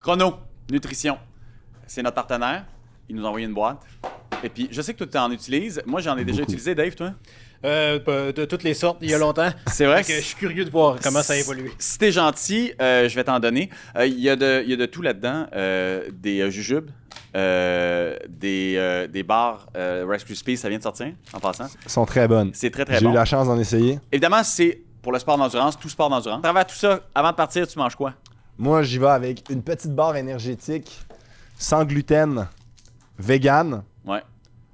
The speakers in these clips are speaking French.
Chrono, Nutrition. C'est notre partenaire. Il nous a envoyé une boîte. Et puis, je sais que toi, tu en utilises. Moi, j'en ai déjà utilisé. Dave, toi? De toutes les sortes, il y a longtemps. C'est vrai que je suis curieux de voir comment ça a évolué. Si t'es gentil, je vais t'en donner. Il y a de tout là-dedans. Des jujubes, des bars Rice Krispies, ça vient de sortir, en passant. Elles sont très bonnes. C'est très, très J'ai bon. eu la chance d'en essayer. Évidemment, c'est pour le sport d'endurance, tout sport d'endurance. À travers tout ça, avant de partir, tu manges quoi? Moi, j'y vais avec une petite barre énergétique, sans gluten, vegan. Ouais.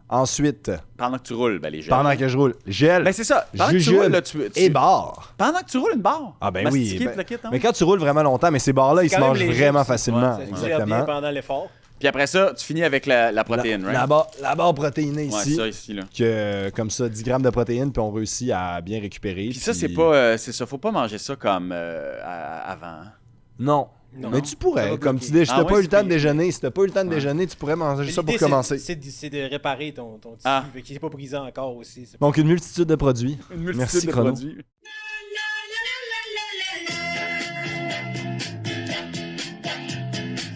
Ensuite, Pendant que tu roules, ben les gels. pendant que je roule, gel, Ben c'est ça. Pendant que tu jujube roules, là, et barre. Pendant que tu roules une barre. Ah ben oui. Mastiquer, Ben- le kit, hein? mais quand tu roules vraiment longtemps, mais ces barres-là, ils se quand même mangent léger vraiment aussi. facilement. Ça digère bien Exactement. pendant l'effort. Puis après ça, tu finis avec la protéine, right? La barre protéinée Ouais, ici, ça ici, là. que, comme ça, 10 grammes de protéines, puis on réussit à bien récupérer. Puis ça, c'est pas... c'est ça, faut pas manger ça comme avant. hein. Non. Non. Mais tu Ça pourrais, va comme bloquer. tu dis, si Ah t'as ouais, pas eu le c'est temps de pire. déjeuner, si t'as pas eu le temps de déjeuner, tu pourrais manger ça pour L'idée, commencer. c'est de réparer ton tissu, Ah. qui n'est pas brisant encore aussi. C'est Donc, une multitude de produits. Une multitude Merci, de Chrono. produits.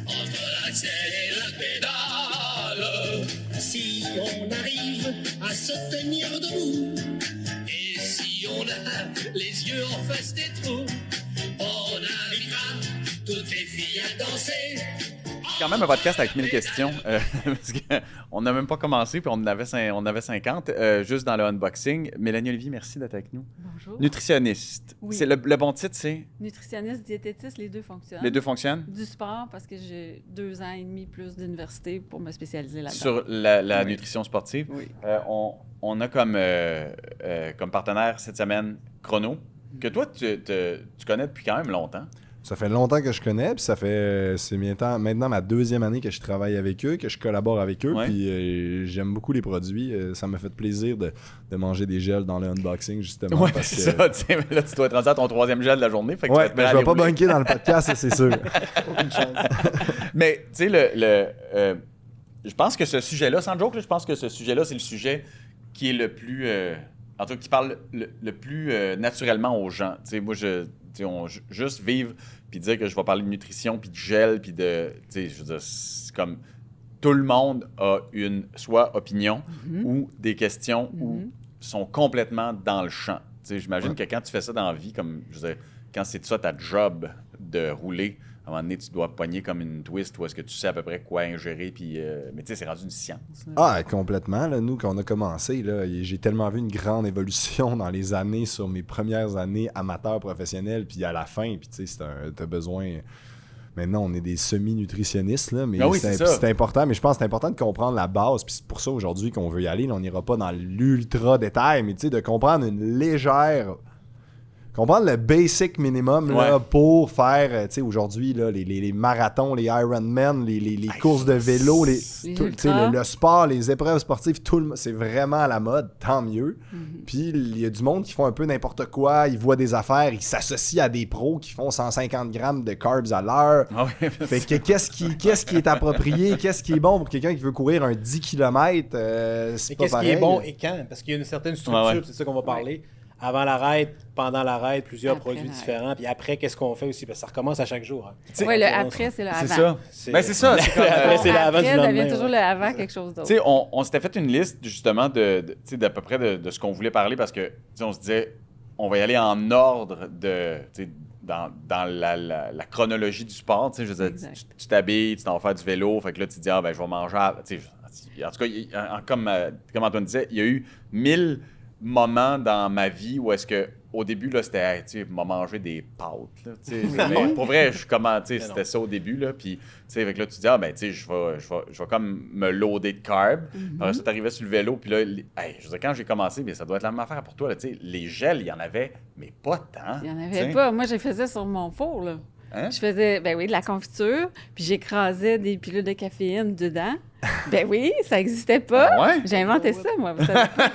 Entre la selle et la pédale, si on arrive à se tenir debout, et si on a les yeux en face des trous, on invitera toutes les filles à danser. Quand même un podcast avec 1000 questions, parce qu'on n'a même pas commencé, puis on en avait 50, juste dans le unboxing. Mélanie Olivier, merci d'être avec nous. Bonjour. Nutritionniste. Oui. C'est le bon titre, c'est... Nutritionniste, diététiste, les deux fonctionnent. Les deux fonctionnent? Du sport, parce que j'ai 2 ans et demi plus d'université pour me spécialiser là-dedans. Sur la Oui. nutrition sportive. Oui. On a comme partenaire cette semaine Chrono, que toi, tu connais depuis quand même longtemps. Ça fait longtemps que je connais, puis ça fait c'est maintenant ma 2e année que je travaille avec eux, que je collabore avec eux, Ouais. puis j'aime beaucoup les produits. Ça m'a fait plaisir de manger des gels dans le unboxing, justement. Ouais, parce c'est que... ça. Tu sais, là, tu dois être rendu à ton 3e gel de la journée. Fait que tu Ouais, vas te mettre je à vais pas aller rouler. bunker dans le podcast, ça, c'est sûr. aucune chance. Mais, tu sais, je pense que ce sujet-là, sans joke, là, je pense que ce sujet-là, c'est le sujet qui est le plus... en tout cas, qui parle le plus naturellement aux gens. Tu sais, moi, juste vivre puis dire que je vais parler de nutrition, puis de gel, puis de... Tu sais, je veux dire, c'est comme... Tout le monde a une, soit opinion, ou des questions, ou sont complètement dans le champ. Tu sais, j'imagine que quand tu fais ça dans la vie, comme, je veux dire, quand c'est ça ta job de rouler, à un moment donné, tu dois pogner comme une twist où est-ce que tu sais à peu près quoi ingérer, puis... mais tu sais, c'est rendu une science. là. Ah, complètement. Là, nous, quand on a commencé, là, j'ai tellement vu une grande évolution dans les années, sur mes premières années amateurs professionnels, puis à la fin, puis tu sais, t'as besoin... Maintenant, on est des semi-nutritionnistes, là, mais Ah oui, c'est ça. c'est important. Mais je pense que c'est important de comprendre la base, puis c'est pour ça aujourd'hui qu'on veut y aller. Là, on n'ira pas dans l'ultra détail, mais tu sais, de comprendre une légère... Comprendre le basic minimum là, Ouais. pour faire, tu sais, aujourd'hui, là, les marathons, les Ironman, les courses de vélo, Les tu sais, ultras. le sport, les épreuves sportives, c'est vraiment à la mode, tant mieux. Puis il y a du monde qui font un peu n'importe quoi, ils voient des affaires, ils s'associent à des pros qui font 150 grammes de carbs à l'heure. Ah oui, Fait que qu'est-ce qui est approprié, qu'est-ce qui est bon pour quelqu'un qui veut courir un 10 km, c'est Mais pas qu'est-ce qui pareil. est bon et quand? Parce qu'il y a une certaine structure, Ouais, ouais. c'est ça qu'on va parler. Avant l'arrêt, pendant l'arrêt, plusieurs Après produits l'arrêt. différents. Puis après, qu'est-ce qu'on fait aussi? Parce que ça recommence à chaque jour. hein. Oui, le après, c'est le avant. c'est ça. Ben, c'est ça. C'est comme, Après, c'est le avant du Après lendemain. devient toujours ouais. le avant quelque chose d'autre. Tu sais, on s'était fait une liste, justement, tu sais, d'à peu près de ce qu'on voulait parler parce que, tu sais, on se disait, on va y aller en ordre de, tu sais, dans la chronologie du sport. Tu sais, je veux dire, Exact. tu t'habilles, tu t'en vas faire du vélo, fait que là, tu te dis, ah, ben, je vais manger. Tu sais, en tout cas, comme Antoine disait, il y a eu 1000 moments dans ma vie où est-ce que, au début, là, c'était, hey, tu sais, m'a mangé des pâtes, là, tu sais. Mais pour vrai, tu sais, c'était ça au début, là, puis, tu sais, fait que là, tu dis, ah, ben, tu sais, je vais comme me loader de carbs. Après ça, t'arrivais sur le vélo, puis là, hey, je veux dire, quand j'ai commencé, bien, ça doit être la même affaire pour toi, là, tu sais, les gels, il y en avait, mais pas tant. Il n'y en tu sais. avait pas. Moi, je faisais sur mon four, là. Hein? Je faisais, ben oui, de la confiture, puis j'écrasais des pilules de caféine dedans. Ben oui, ça n'existait pas. Ah ouais? J'ai inventé ça, moi. Vous savez pas.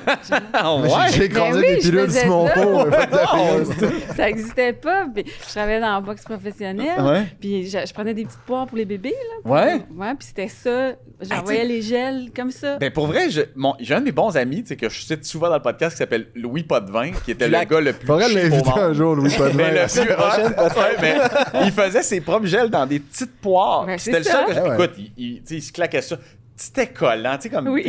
Ah Moi, j'ai écrasé Ben oui, des je pilules faisais sur mon ça. pot. Ça n'existait pas. Puis je travaillais dans la boxe professionnelle. Ouais. Puis je prenais des petites poires pour les bébés. Là, Ouais. Ouais, puis c'était ça. J'envoyais les gels comme ça. Ben pour vrai, j'ai un de mes bons amis, tu sais, que je cite souvent dans le podcast, qui s'appelle Louis Potvin, qui était le gars le plus Faudrait cheap au l'inviter monde. un jour, Louis Potvin. Mais le plus ouais, mais il faisait ses propres gels dans des petites poires. Ben, Puis c'était le c'est seul ça. que Ouais, ouais. écoute, tu sais, il se claquait ça. C'était collant, tu sais, comme. Oui.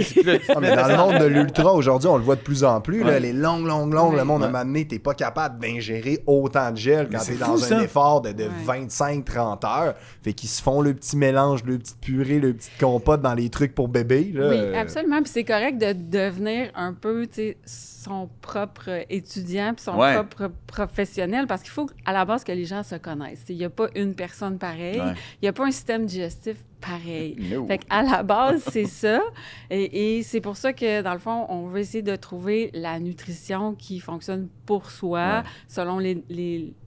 Ah, mais dans le monde de l'ultra, aujourd'hui, on le voit de plus en plus. Là, Ouais. les longues, Ouais. le monde a Ouais. donné, t'es pas capable d'ingérer autant de gel quand c'est t'es fou, dans ça. un effort de Ouais. 25-30 heures. Fait qu'ils se font le petit mélange, le petit purée, le petit compote dans les trucs pour bébé. Là. Oui, absolument. Puis c'est correct de devenir un peu, tu sais, son propre étudiant puis son Ouais. propre professionnel parce qu'il faut à la base que les gens se connaissent. Il n'y a pas une personne pareille. Ouais. Il n'y a pas un système digestif pareil. No. Fait qu'à la base, c'est ça. Et c'est pour ça que, dans le fond, on veut essayer de trouver la nutrition qui fonctionne pour soi, Ouais. selon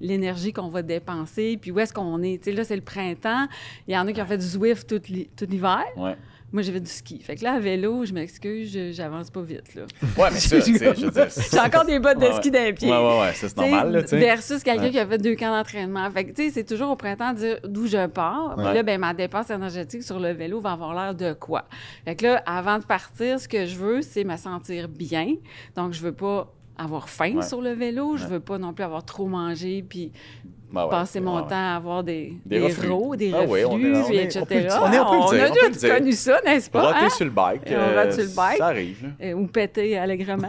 l'énergie qu'on va dépenser, puis où est-ce qu'on est. Tu sais, là, c'est le printemps. Il y en a qui ont fait du Zwift tout l'hiver. Ouais. Moi, j'ai fait du ski. Fait que là, à vélo, je m'excuse, j'avance pas vite, là. Ouais, mais ça, tu sais, je veux dire. J'ai encore des bottes de Ouais, ski dans les pieds. Ouais, ça, c'est normal, là, tu sais. Versus quelqu'un Ouais. qui a fait 2 camps d'entraînement. Fait que, tu sais, c'est toujours au printemps de dire d'où je pars. Puis Ouais. là, ben ma dépense énergétique sur le vélo va avoir l'air de quoi? Fait que là, avant de partir, ce que je veux, c'est me sentir bien. Donc, je veux pas avoir faim Ouais. sur le vélo. Je Ouais. veux pas non plus avoir trop mangé puis Ben ouais, passer mon ouais. temps à avoir des reflux. rots, des Ah oui, reflux, on est- etc. on peut le dire, on peut le a dire, on peut le déjà dire. connu ça, n'est-ce pas? Roter hein? sur le bike. On rote sur le bike. Ça arrive, là. Ou péter allègrement.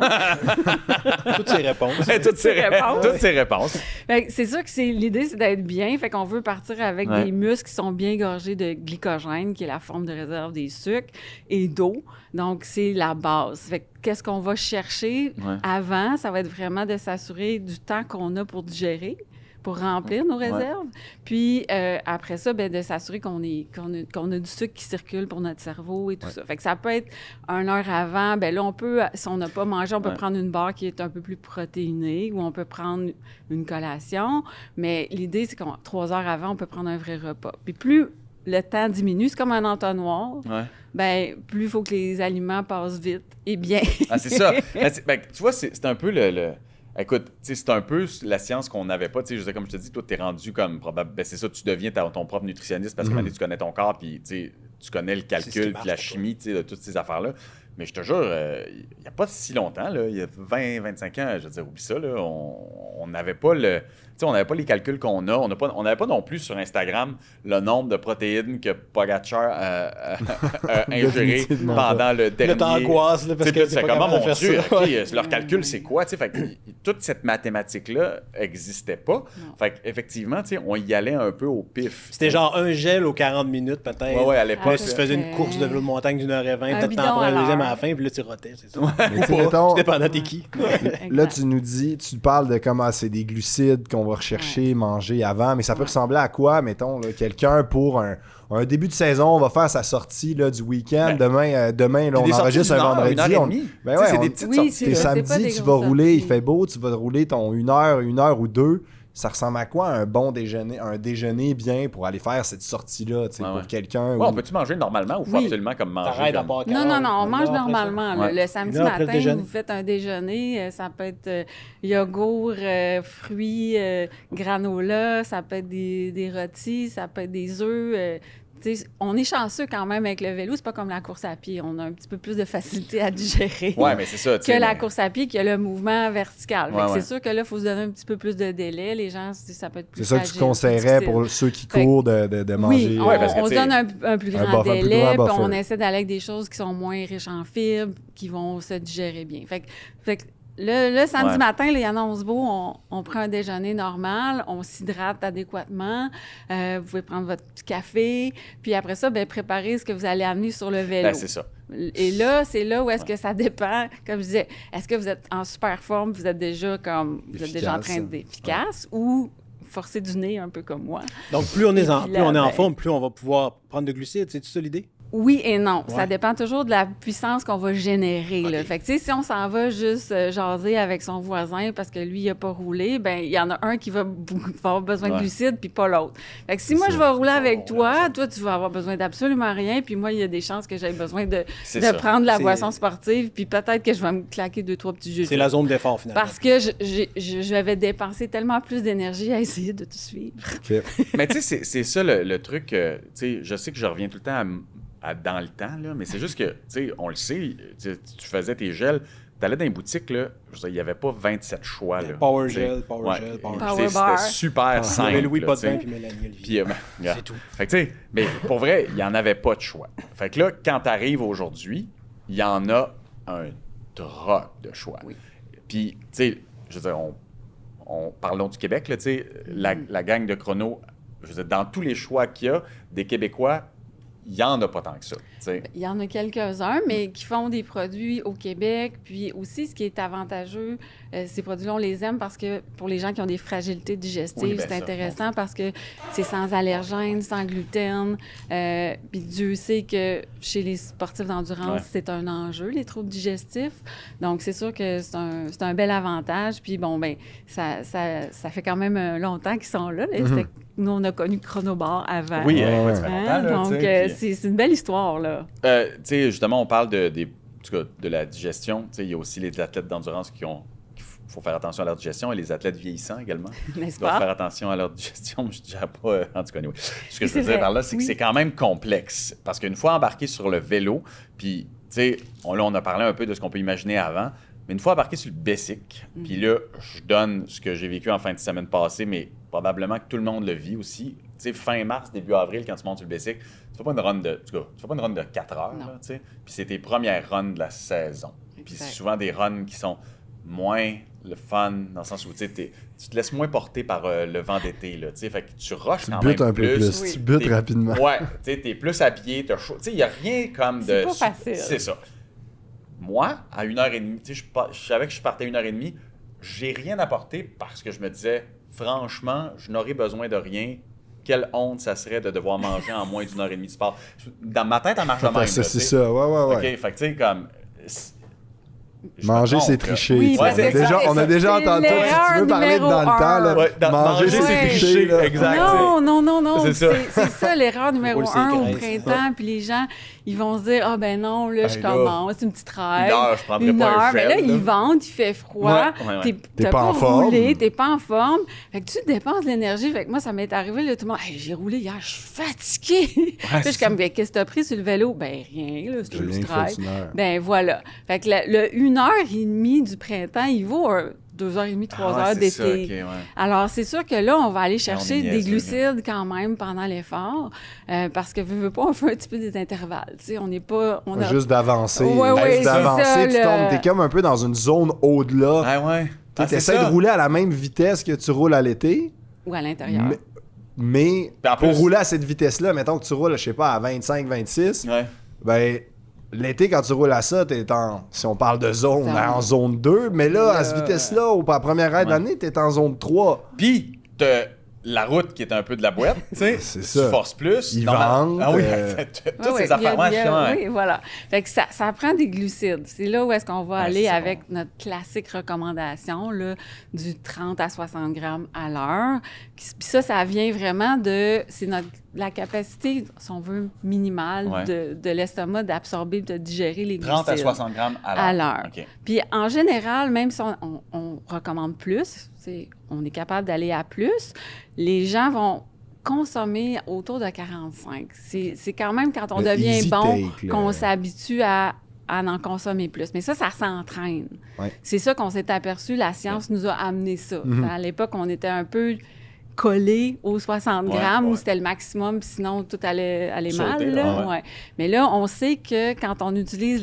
Toutes ces réponses. toutes ces réponses. Toutes ces réponses. Fait que c'est sûr que l'idée, c'est d'être bien. Fait qu'on veut partir avec Ouais. des muscles qui sont bien gorgés de glycogène, qui est la forme de réserve des sucres, et d'eau. Donc, c'est la base. Fait que qu'est-ce qu'on va chercher Ouais. avant? Ça va être vraiment de s'assurer du temps qu'on a pour digérer, pour remplir nos Ouais. réserves. Puis, après ça, ben, de s'assurer qu'on a du sucre qui circule pour notre cerveau et tout ça. Fait que ça peut être 1 heure avant. Ben là, on peut, si on n'a pas mangé, on peut Ouais. prendre une barre qui est un peu plus protéinée ou on peut prendre une collation. Mais l'idée, c'est qu'on 3 heures avant, on peut prendre un vrai repas. Puis plus le temps diminue, c'est comme un entonnoir, Ouais. ben plus il faut que les aliments passent vite et bien. Ah, c'est ça. Ben, tu vois, c'est un peu le... Écoute, tu sais, c'est un peu la science qu'on n'avait pas. Tu sais, je sais, comme je te dis, toi, t'es rendu comme probable. Ben, c'est ça, tu deviens ton propre nutritionniste parce que maintenant, tu connais ton corps, puis tu sais, tu connais le C'est ce qui calcul, marche puis la pour toi. chimie, tu sais, de toutes ces affaires-là. Mais je te jure, il n'y a pas si longtemps, là, il y a 20-25 ans, je veux dire, oublie ça, là, on n'avait pas le... Tu sais, on n'avait pas les calculs qu'on a. On n'avait pas non plus sur Instagram le nombre de protéines que Pogacar a ingéré Définitivement pendant le dernier... Là, t'angoisses, là, parce Tu sais, que c'est t'es pas comment, capable de mon faire Dieu, ça. OK, leur calcul, c'est quoi? Tu sais, fait que toute cette mathématique-là n'existait pas. Non. Fait qu'effectivement, tu sais, on y allait un peu au pif. C'était genre un gel aux 40 minutes, peut-être. Ouais, à l'époque. Là, tu faisais une course de vélo de montagne d'1h20, peut-être bidon t'en prends à un deuxième à l'heure. la fin, puis là, tu rotais, c'est ça. Mais tu sais, mettons, Tout dépendant t'es qui. là, tu nous dis, tu parles de comment c'est des glucides qu'on va rechercher, manger avant, mais ça peut ressembler à quoi, mettons, là, quelqu'un pour un début de saison, on va faire sa sortie là, du week-end. Ben, demain, là, on des sorties enregistre un d'une heure, vendredi. une heure et on- demie. Ben Tu sais, ouais, c'est on- des petites Oui, sorties. c'est T'es ça, c'est pas samedi, des tu vas grosses rouler, il sorties. fait beau, tu vas rouler ton 1 heure ou 2. Ça ressemble à quoi un bon déjeuner, un déjeuner bien pour aller faire cette sortie-là, tu sais, Ouais, pour ouais. quelqu'un? Ouais, ou- on peut-tu manger normalement ou faut Oui. absolument comme manger T'arrêtes à comme... part Non, on mange après ça. normalement. là. Ouais. Le samedi Une heure après le matin, déjeuner. vous faites un déjeuner. Ça peut être yogourt, fruits, granola, ça peut être des rôtis, ça peut être des œufs. Tu sais, on est chanceux quand même avec le vélo. C'est pas comme la course à pied. On a un petit peu plus de facilité à digérer. Ouais, mais c'est ça, tu que sais. la mais- course à pied, qui a le mouvement vertical. Fait que Ouais, ouais. c'est sûr que là, il faut se donner un petit peu plus de délai. Les gens, ça peut être plus C'est ça que tu fragile, plus conseillerais difficile. pour ceux qui Fait que- courent de manger. Oui, Ouais, parce que, on tu se sais, donne un plus un grand buffer, un plus délai, grand puis on buffer. essaie d'aller avec des choses qui sont moins riches en fibres, qui vont se digérer bien. Fait que le samedi Ouais. matin, là, il annonce beau, on prend un déjeuner normal, on s'hydrate adéquatement, vous pouvez prendre votre petit café, puis après ça, ben, préparez ce que vous allez amener sur le vélo. Ben, c'est ça. Et là, c'est là où est-ce que ça dépend. Comme je disais, est-ce que vous êtes en super forme, vous êtes déjà en train d'être efficace, ou forcé du nez un peu comme moi. Donc, plus on est en Et puis là, ben- forme, plus on va pouvoir prendre de glucides. C'est ça l'idée? Oui et non. Ouais. Ça dépend toujours de la puissance qu'on va générer. Là. OK. Fait que, tu sais, si on s'en va juste jaser avec son voisin parce que lui, il n'a pas roulé, ben il y en a un qui va avoir besoin de Ouais. glucides puis pas l'autre. Fait que si moi, ça. je vais rouler avec rouler ensemble. toi, tu vas avoir besoin d'absolument rien, puis moi, il y a des chances que j'aie besoin de C'est ça. prendre la C'est- boisson sportive, puis peut-être que je vais me claquer 2-3 petits jus. C'est la zone d'effort, finalement. Parce que j'avais dépensé tellement plus d'énergie à essayer de te suivre. OK. Mais tu sais, c'est ça le truc. Tu sais, je sais que je reviens tout le temps dans le temps, là, mais c'est juste que, tu sais, on le sait, tu faisais tes gels, tu allais dans les boutiques, là, je veux dire, il n'y avait pas 27 choix. Là, Power tu sais. gel, power gel, power Tu gel. sais, Power bar. C'était super Il y simple. avait Louis là, tu Potvin sais. puis Mélanie Olivier. Puis, regarde. C'est tout. Fait que, tu sais, mais pour vrai, il n'y en avait pas de choix. Fait que là, quand tu arrives aujourd'hui, il y en a un drop de choix. Oui. Puis, tu sais, je veux dire, parlons du Québec, là, tu sais, la gang de chrono, je veux dire, dans tous les choix qu'il y a, des Québécois, il n'y en a pas tant que ça, tu sais. Il y en a quelques-uns, mais qui font des produits au Québec. Puis aussi, ce qui est avantageux, ces produits-là, on les aime parce que pour les gens qui ont des fragilités digestives, Oui, ben c'est ça, intéressant parce que c'est sans allergènes, sans gluten. Puis Dieu sait que chez les sportifs d'endurance, Ouais. c'est un enjeu, les troubles digestifs. Donc, c'est sûr que c'est un bel avantage. Puis bon, ben ça fait quand même longtemps qu'ils sont là. Nous, on a connu Chronobar avant. Oui, Ouais. ça fait Hein? longtemps, là, Donc, tu sais, puis- c'est une belle histoire, là. Tu sais, justement, on parle en tout cas, de la digestion. Tu sais, il y a aussi les athlètes d'endurance qu'il faut faire attention à leur digestion et les athlètes vieillissants également. N'est-ce doivent pas? faire attention à leur digestion. Je ne dirais pas, en tout cas, anyway. Ce que je C'est veux dire vrai, par là, c'est que oui. c'est quand même complexe. Parce qu'une fois embarqué sur le vélo, puis, tu sais, on a parlé un peu de ce qu'on peut imaginer avant, mais une fois embarqué sur le Bessic, puis là, je donne ce que j'ai vécu en fin de semaine passée, mais probablement que tout le monde le vit aussi. Tu sais, fin mars, début avril, quand tu montes sur le Bessic, tu fais pas une run de, en tout cas, tu fais pas une run de 4 heures, Non. là, tu sais. Puis c'est tes premières runs de la saison. Puis Exact. c'est souvent des runs qui sont moins le fun, dans le sens où tu sais, tu te laisses moins porter par le vent d'été, là, tu sais. Fait que tu rushes Tu quand butes même un peu plus. Oui. Tu butes T'es- rapidement. Ouais, tu sais, t'es plus habillé, t'as chaud. Tu sais, il n'y a rien comme de. C'est pas facile. C'est ça. Moi, à 1h30, tu sais, je savais que je partais à 1h30, j'ai rien apporté parce que je me disais, franchement, je n'aurais besoin de rien. Quelle honte ça serait de devoir manger en moins d'1h30 de sport. Dans ma tête, ça marche de même. Attends, là, c'est tu sais. ça. Ouais. OK, fait que tu sais, comme. je me Manger, trompe, c'est là. tricher. Oui, tu sais. ouais, c'est déjà, ça, on a c'est déjà entendu. Si l'erreur tu veux parler de numéro dans le temps, là, Ouais, manger, c'est ouais. tricher. Là. Exact. Non. C'est ça. C'est ça l'erreur numéro Roule ses 1 au graisses. printemps. Puis les gens, ils vont se dire, ah ben non, là, je Hey, là, commence, c'est une petite rêve. 1 heure, je prendrais Une pas un heure. Mais gel, là, là. ils vendent, il fait froid. Ouais. T'es T'es pas en roulé, forme. t'es pas en forme. Fait que tu dépenses de l'énergie. Fait que moi, ça m'est arrivé, là, tout le monde, hey, j'ai roulé hier, je suis fatiguée. Puis je suis comme, ben, qu'est-ce que t'as pris sur le vélo? Ben, rien, là, c'est J'ai une rien petite fait rêve. une heure. Ben voilà. Fait que le 1h30 du printemps, il vaut 2h30, 3 Ah, heures c'est ça, d'été. OK, ouais. Alors, c'est sûr que là, on va aller chercher on est des niaiseux, glucides quand même pendant l'effort, parce que veux pas, on fait un petit peu des intervalles. Tu sais, on n'est pas... On a... Juste d'avancer. Ouais, Juste c'est d'avancer, ça, tu le- tombes. T'es comme un peu dans une zone au-delà. Ah ouais. Tu Ah, c'est essaies de ça. rouler à la même vitesse que tu roules à l'été, Ou à l'intérieur. mais Puis en pour plus- rouler à cette vitesse-là, mettons que tu roules, je sais pas, à 25-26, Ouais. ben l'été, quand tu roules à ça, t'es en, si on parle de zone, Zone. ben, en zone 2, mais là, à cette vitesse-là, à la première aide de l'année, t'es en zone 3. Puis, t'as la route qui est un peu de la boîte, tu sais. C'est Tu ça. forces plus. Ils Normal- vendent, Ah oui, toutes Ouais, ces affaires. Ouais, il y a- justement, ouais. Oui, voilà. Fait que ça prend des glucides. C'est là où est-ce qu'on va Ouais, aller c'est avec bon. notre classique recommandation, là, du 30 à 60 grammes à l'heure. Puis ça vient vraiment de... C'est la capacité, si on veut, minimale Ouais. de l'estomac d'absorber, de digérer les 30 glucides. à 60 grammes à À l'heure. l'heure. OK. Puis en général, même si on recommande plus, on est capable d'aller à plus, les gens vont consommer autour de 45. C'est quand même quand on Le devient easy bon take, là. qu'on s'habitue à en consommer plus. Mais ça s'entraîne. Ouais. C'est ça qu'on s'est aperçu. La science nous a amené ça. Mhm. À l'époque, on était un peu collé aux 60 Ouais, grammes où ouais. c'était le maximum, puis sinon tout allait Sauter, mal. là, Là. ouais. Ouais. Mais là, on sait que quand on utilise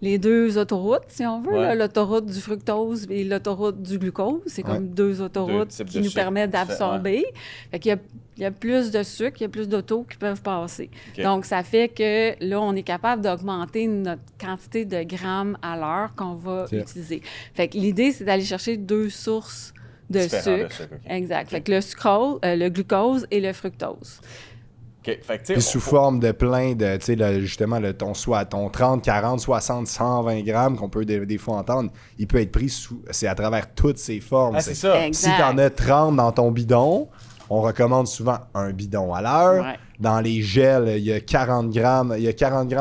les deux autoroutes, si on veut, Ouais. là, l'autoroute du fructose et l'autoroute du glucose, c'est Ouais. comme deux autoroutes types qui de nous sucre permettent différents. d'absorber. Fait qu'il y a plus de sucre, il y a plus d'autos qui peuvent passer. OK. Donc, ça fait que là, on est capable d'augmenter notre quantité de grammes à l'heure qu'on va OK. utiliser. Fait que l'idée, c'est d'aller chercher deux sources de Différents de sucre. sucre, OK. Exact. Fait que le sucrose, le glucose et le fructose. OK. Fait que, tu sais, Puis sous forme de plein de, tu sais, justement, ton 30, 40, 60, 120 grammes qu'on peut des fois entendre, il peut être pris c'est à travers toutes ses formes. Ah, c'est ça. Exact. Si t'en as 30 dans ton bidon, on recommande souvent un bidon à l'heure. Ouais. Dans les gels, il y a 40 grammes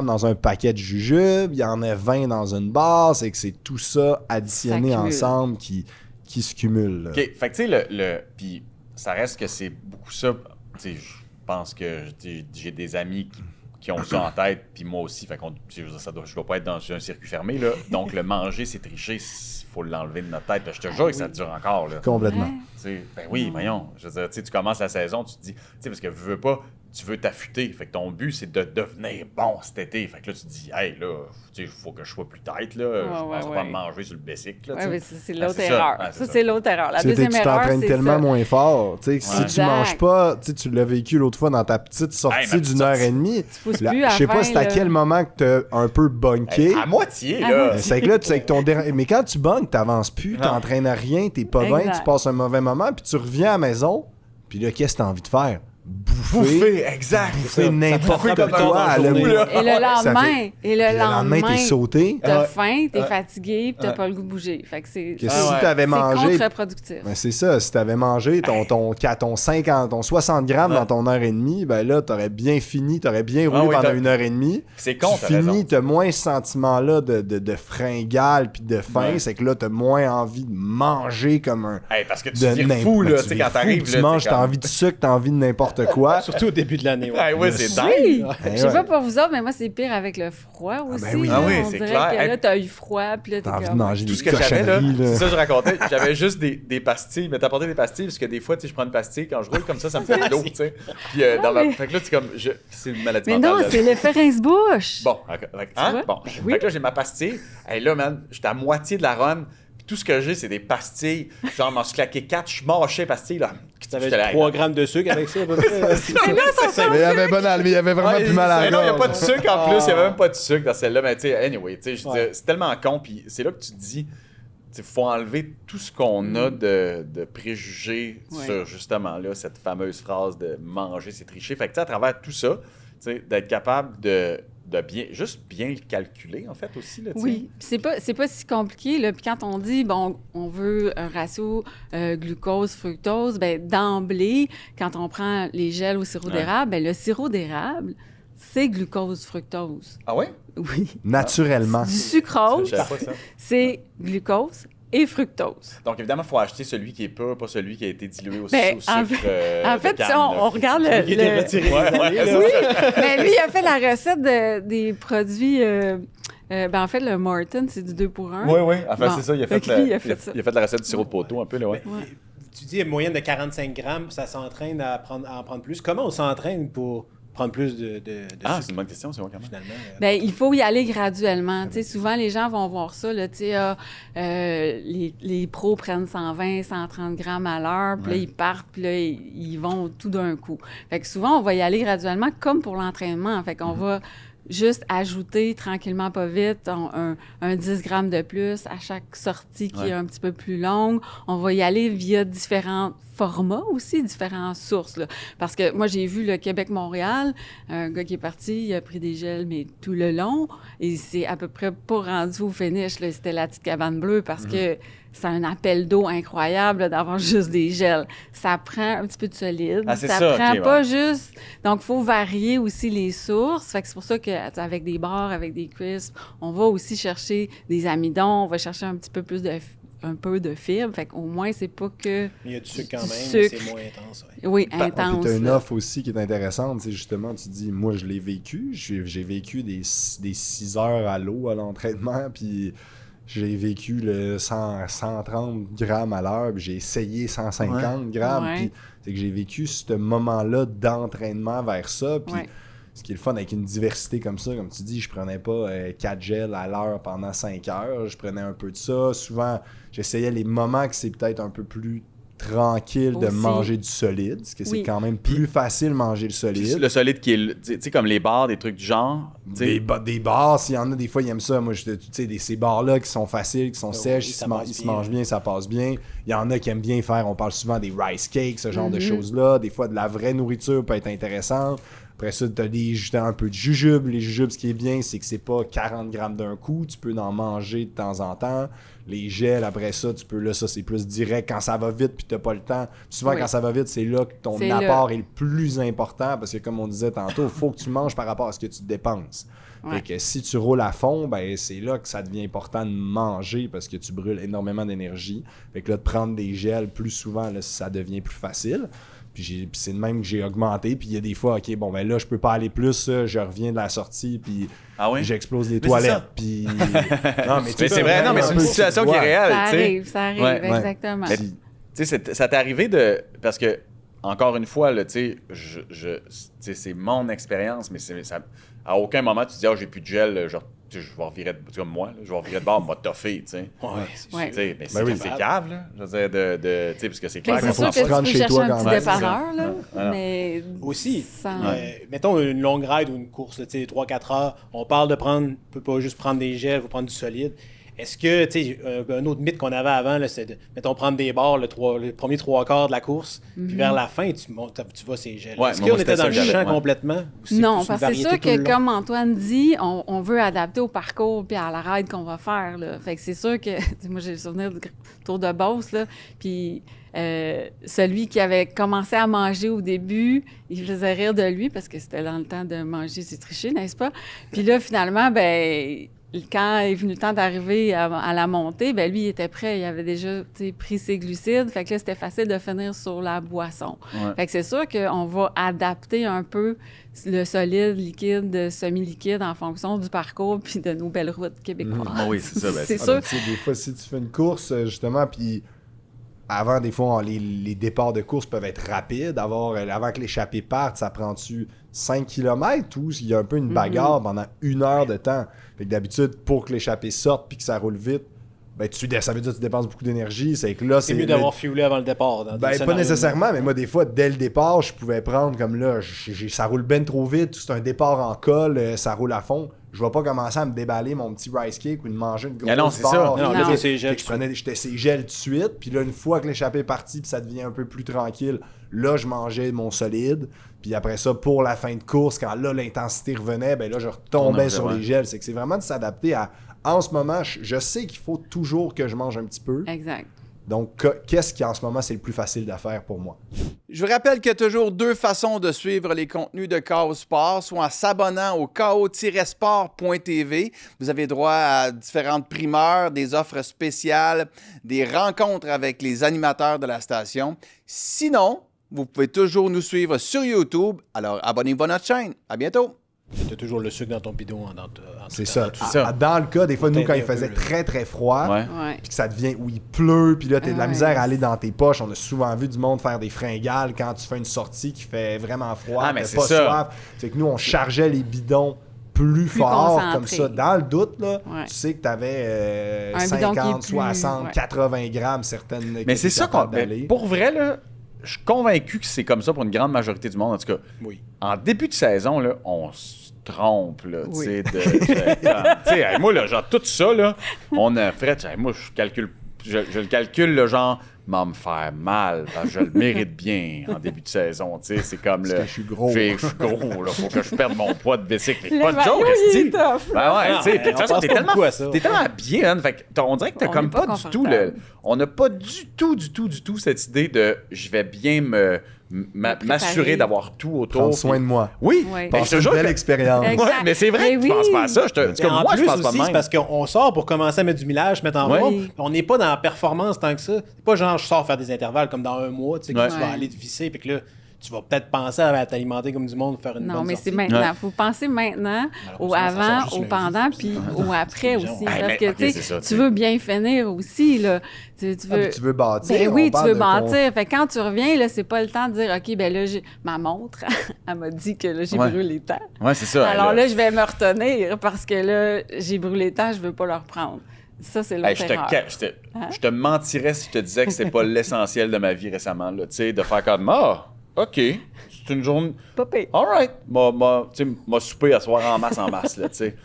dans un paquet de jujubes, il y en a 20 dans une barre, c'est que c'est tout ça additionné Ça cumule. ensemble qui se cumule. Là. OK. Fait que, tu sais, puis ça reste que c'est beaucoup ça. Tu sais, je pense que j'ai des amis qui ont ça en tête, puis moi aussi. Fait qu'on, je dois pas être dans un circuit fermé, là. Donc, le manger, c'est tricher. Faut l'enlever de notre tête. Je te jure que ça dure encore, là. Complètement. Ouais. Tu sais, ben oui, voyons. Je veux dire, tu sais, tu commences la saison, tu te dis, tu sais, parce que tu veux t'affûter. Fait que ton but, c'est de devenir bon cet été. Fait que là, tu te dis, hey, là, tu sais, il faut que je sois plus tête, là. Je pense pas me manger sur le basic, là. Oui, tu sais. mais c'est Ben, l'autre c'est ça. erreur. Ouais, c'est Ça, c'est l'autre erreur. La Tu sais, deuxième tu erreur, t'entraînes c'est tellement ça. moins fort. Tu sais, si tu Exact. manges pas, tu sais, tu l'as vécu l'autre fois dans ta petite sortie Hey, ma petite d'une heure sortie. et demie. pousses Là, plus à je sais pas fin, c'est à là. quel moment que t'as un peu bunké. Hey, à moitié, À là. moitié. C'est que là, tu sais que mais quand tu bunks, t'avances plus, Non. t'entraînes à rien, t'es pas bien, Exact. tu passes un mauvais moment, puis tu reviens à la maison, puis là, qu'est-ce que t'as envie de faire? Bouffer exact. bouffer n'importe prend plus quoi à tard dans la journée. Et le Ça lendemain, fait- et le Puis le lendemain, t'es sauté. t'as Ouais. faim, t'es Ouais. fatigué, puis t'as Ouais. pas le goût de bouger. Fait que c'est Que Ah si ouais. t'avais mangé. contre-productif. Ben c'est ça, si t'avais mangé ton 50, ton 60 grammes Ouais. dans ton heure et demie, ben là, t'aurais bien fini, t'aurais bien roulé oui, pendant t'as- une heure et demie. C'est con, Tu t'as raison. finis, t'as moins ce sentiment-là de fringale puis de faim, Ouais. c'est que là, t'as moins envie de manger comme un. Hey, parce que tu de vires n'importe- fou, ben, là. tu Tu sais, vires quand fou, t'arrives, tu là, manges, t'es t'as comme- envie de sucre, t'as envie de n'importe quoi. Surtout au début de l'année. Ah ouais, Le c'est sucre. dingue. Oui! Eh Je sais ouais. pas pour vous autres, mais moi, c'est pire avec le froid aussi. oui. là. Ah oui, On c'est dirait clair. que là, Hey, t'as eu froid, puis là, t'es T'as envie de comme... manger Tout des ce que j'avais, là, cochonneries, c'est ça que je racontais. J'avais juste des pastilles, mais t'apportais des pastilles, parce que des fois, tu sais, je prends une pastille, quand je roule comme ça me fait de l'eau, tu sais. Puis, fait que là, tu comme, c'est une maladie Mais mentale. non, là. c'est l'effet rince-bouche. Bon, hein? vois? Bon. Oui. Fait que là, j'ai ma pastille. Et là, man, j'étais à moitié de la run. Puis tout ce que j'ai, c'est des pastilles. Genre, je m'en suis claqué 4. Je mâchais pastilles, là. T'avais J'étais là, 3 grammes de sucre avec ça, à peu près. Mais là, ça Mais il y avait bon il y avait vraiment Ouais, plus mal à mais la non, il n'y a gorge. pas de sucre en plus. Il n'y avait même pas de sucre dans celle-là. Mais tu sais, anyway, tu sais, je veux Ouais. dire, c'est tellement con. Puis c'est là que tu te dis, il faut enlever tout ce qu'on a de préjugés Ouais. sur justement là, cette fameuse phrase de manger, c'est tricher. Fait que tu sais, à travers tout ça, tu sais, d'être capable de juste bien le calculer, en fait, aussi. Là, tu sais. Oui, puis c'est pas si compliqué. Là. Puis quand on dit, bon, on veut un ratio glucose-fructose, ben d'emblée, quand on prend les gels au sirop Ouais. d'érable, ben le sirop d'érable, c'est glucose-fructose. Ah ouais? Oui. Naturellement. Du sucrose, Je savais pas ça. c'est glucose et fructose. Donc, évidemment, il faut acheter celui qui est pur, pas celui qui a été dilué au Ben, sucre. en fait, de si canne, on là. regarde Il était retiré Ouais, des ouais, années, c'est là. ça. Mais lui, il a fait la recette des produits. Ben en fait, le Morton, c'est du 2 pour 1. Oui, oui. Enfin, Bon. c'est ça. Il a Fait fait, que lui, il a fait ça. il a fait la recette du sirop de poteau, un peu, là, ouais. Ouais. Tu dis une moyenne de 45 grammes, ça s'entraîne à en prendre plus. Comment on s'entraîne pour prendre plus de Ah, sucre, c'est une bonne question, c'est vrai, quand même. finalement? Ben, il faut y aller graduellement. Tu sais, souvent, les gens vont voir ça. Là, tu sais, les pros prennent 120, 130 grammes à l'heure, puis là, ils partent, puis là, ils vont tout d'un coup. Fait que souvent, on va y aller graduellement, comme pour l'entraînement. Fait qu'on va juste ajouter tranquillement, pas vite, un 10 grammes de plus à chaque sortie qui est un petit peu plus longue. On va y aller via différents formats aussi, différentes sources. Là. Parce que moi, j'ai vu le Québec-Montréal, un gars qui est parti, il a pris des gels, mais tout le long, et c'est à peu près pas rendu au finish. Là. C'était la petite cabane bleue parce que c'est un appel d'eau incroyable là, d'avoir juste des gels. Ça prend un petit peu de solide. Ah, c'est ça ça, prend ok, pas ouais. juste... Donc, il faut varier aussi les sources. Fait que c'est pour ça qu'avec des bars, avec des crisps, on va aussi chercher des amidons, on va chercher un petit peu plus un peu de fibres. Fait qu'au moins, c'est pas que... Il y a du sucre quand Du même, mais sucre. c'est moins intense. Ouais. Oui, Puis intense. t'as une là. offre aussi qui est intéressante. C'est justement, tu dis, moi, je l'ai vécu. J'ai vécu des 6 heures à l'eau à l'entraînement, puis j'ai vécu le 130 grammes à l'heure, puis j'ai essayé 150 grammes. Ouais. Puis c'est que j'ai vécu ce moment-là d'entraînement vers ça. Puis Ouais. ce qui est le fun avec une diversité comme ça, comme tu dis, je prenais pas 4 gels à l'heure pendant 5 heures. Je prenais un peu de ça. Souvent, j'essayais les moments que c'est peut-être un peu plus tranquille de Aussi. manger du solide, parce que c'est Oui. quand même plus facile de manger le Puis solide. le solide qui est, tu sais, comme les bars, des trucs du genre. tu sais. Des bars, s'il y en a, des fois, ils aiment ça. Moi, tu sais, ces bars-là qui sont faciles, qui sont sèches, oui, ils ça se passe ils se bien. mangent bien, ça passe bien. Il y en a qui aiment bien faire, on parle souvent des rice cakes, ce genre de choses-là. Des fois, de la vraie nourriture peut être intéressante. Après ça, tu as un peu de jujubes. Les jujubes, ce qui est bien, c'est que c'est pas 40 grammes d'un coup. Tu peux en manger de temps en temps. Les gels, après ça, tu peux, là, ça, c'est plus direct quand ça va vite puis t'as pas le temps. Puis souvent, quand ça va vite, c'est là que ton apport est le plus important parce que, comme on disait tantôt, il faut que tu manges par rapport à ce que tu dépenses. Fait que si tu roules à fond, ben c'est là que ça devient important de manger parce que tu brûles énormément d'énergie. Fait que là, de prendre des gels plus souvent, là, ça devient plus facile. Puis c'est de même que j'ai augmenté. Puis il y a des fois, OK, bon, ben là, je peux pas aller plus. Je reviens de la sortie, puis j'explose les toilettes. Puis... non, mais c'est vrai, non, mais c'est une situation qui est réelle. Ça arrive, exactement. Mais, tu sais, ça t'est arrivé de... Parce que, encore une fois, là, tu sais, c'est mon expérience, mais ça, à aucun moment, tu te dis, j'ai plus de gel, genre, je vais revirer comme moi, là, je vais revirer de bord, m'a toffé, tu sais. Mais c'est cave, là. Je veux dire, tu sais, parce que c'est clair c'est sûr que tu peux chercher un petit dépanneur, là. Mais aussi, mettons une longue ride ou une course, tu sais, 3-4 heures, on parle de prendre, on peut pas juste prendre des gels, il faut prendre du solide. Est-ce que, tu sais, un autre mythe qu'on avait avant, là, c'est de, mettons, prendre des barres le premier 3/4 de la course, puis vers la fin, tu vas ces gels. Est-ce qu'on était dans le champ complètement? Non, parce que c'est sûr que, comme Antoine dit, on veut adapter au parcours puis à la ride qu'on va faire, là. Fait que c'est sûr que, moi, j'ai le souvenir du Tour de Beauce, là, puis celui qui avait commencé à manger au début, il faisait rire de lui parce que c'était dans le temps de manger, c'est tricher, n'est-ce pas? Puis là, finalement, ben... Quand est venu le temps d'arriver à la montée, ben lui, il était prêt. Il avait déjà pris ses glucides. Fait que là, c'était facile de finir sur la boisson. Fait que c'est sûr qu'on va adapter un peu le solide, liquide, semi-liquide en fonction du parcours puis de nos belles routes québécoises. Oui, c'est ça. C'est sûr. Des fois, si tu fais une course, justement, puis... Avant, des fois, les départs de course peuvent être rapides. Avant que l'échappée parte, ça prend-tu 5 km ou il y a un peu une bagarre pendant 1 heure de temps? Fait que d'habitude, pour que l'échappée sorte puis que ça roule vite, ben ça veut dire que tu dépenses beaucoup d'énergie. C'est que là, c'est mieux d'avoir fuelé avant le départ. Pas nécessairement, mais moi, des fois, dès le départ, je pouvais prendre comme là, ça roule ben trop vite, c'est un départ en col, ça roule à fond. Je vais pas commencer à me déballer mon petit rice cake ou de manger une grosse non, c'est ça. J'étais ces gels tout de suite. Puis là, une fois que l'échappée est partie puis ça devient un peu plus tranquille, là, je mangeais mon solide. Puis après ça, pour la fin de course, quand là, l'intensité revenait, ben là, je retombais sur les gels. C'est que c'est vraiment de s'adapter à... En ce moment, je sais qu'il faut toujours que je mange un petit peu. Exact. Donc, qu'est-ce qui, en ce moment, c'est le plus facile à faire pour moi? Je vous rappelle qu'il y a toujours 2 façons de suivre les contenus de KO Sport, soit en s'abonnant au ko-sport.tv. Vous avez droit à différentes primeurs, des offres spéciales, des rencontres avec les animateurs de la station. Sinon, vous pouvez toujours nous suivre sur YouTube. Alors, abonnez-vous à notre chaîne. À bientôt! Tu as toujours le sucre dans ton bidon. C'est ça. Dans le cas, des fois, nous, quand il faisait très, très froid, puis que ça devient où il pleut, puis là, tu as de la misère à aller dans tes poches. On a souvent vu du monde faire des fringales quand tu fais une sortie qui fait vraiment froid, mais pas c'est ça. soif. C'est que nous, on chargeait les bidons plus fort, comme ça. Dans le doute, là, tu sais que tu avais 50, 60, 80 grammes, certaines... Mais c'est ça qu'on... Pour vrai, là, je suis convaincu que c'est comme ça pour une grande majorité du monde. En tout cas, en début de saison, là, on se trompe. Là, moi, là, genre, tout ça, là, on a fait... Moi, je le calcule, là, genre... me faire mal, parce que je le mérite bien en début de saison, tu sais, c'est comme le... je suis gros. Je suis gros, là, faut que je perde mon poids de bicycle. Mais pas de maillot, joke, il est esti. tough. Ben ouais, tu sais, puis de toute façon, t'es tellement ça. habillé, hein, fait que on dirait que t'as On comme est pas pas du tout le... On n'a pas du tout cette idée de je vais bien m'assurer d'avoir tout autour. Prendre soin de moi. Oui, Ben, je te jure. Belle expérience. Exact. Ouais, mais c'est vrai que tu penses pas à ça. En Moi, je plus pense pas aussi, de c'est même. parce qu'on sort pour commencer à mettre du millage, mettre en forme. On n'est pas dans la performance tant que ça. C'est pas genre je sors faire des intervalles comme dans un mois, tu sais, que tu vas aller te visser, puis que là, tu vas peut-être penser à t'alimenter comme du monde, faire une bonne Non, mais sortie. c'est maintenant. Il faut penser maintenant, au avant, au pendant, puis au après aussi. Parce que tu veux bien finir aussi. Là. Tu veux bâtir. Ben oui, tu veux bâtir. Fait que quand tu reviens, là, c'est pas le temps de dire OK, ben là, ma montre, elle m'a dit que là, j'ai brûlé le temps. Ouais, c'est ça. Alors là, je vais me retenir parce que là, j'ai brûlé le temps, je veux pas le reprendre. Ça, c'est l'autre erreur. Je te mentirais si je te disais que c'est pas l'essentiel de ma vie récemment, là, tu sais, de faire comme OK, c'est une journée. Pas pire. All right. M'a soupé à soir en masse, là, tu sais.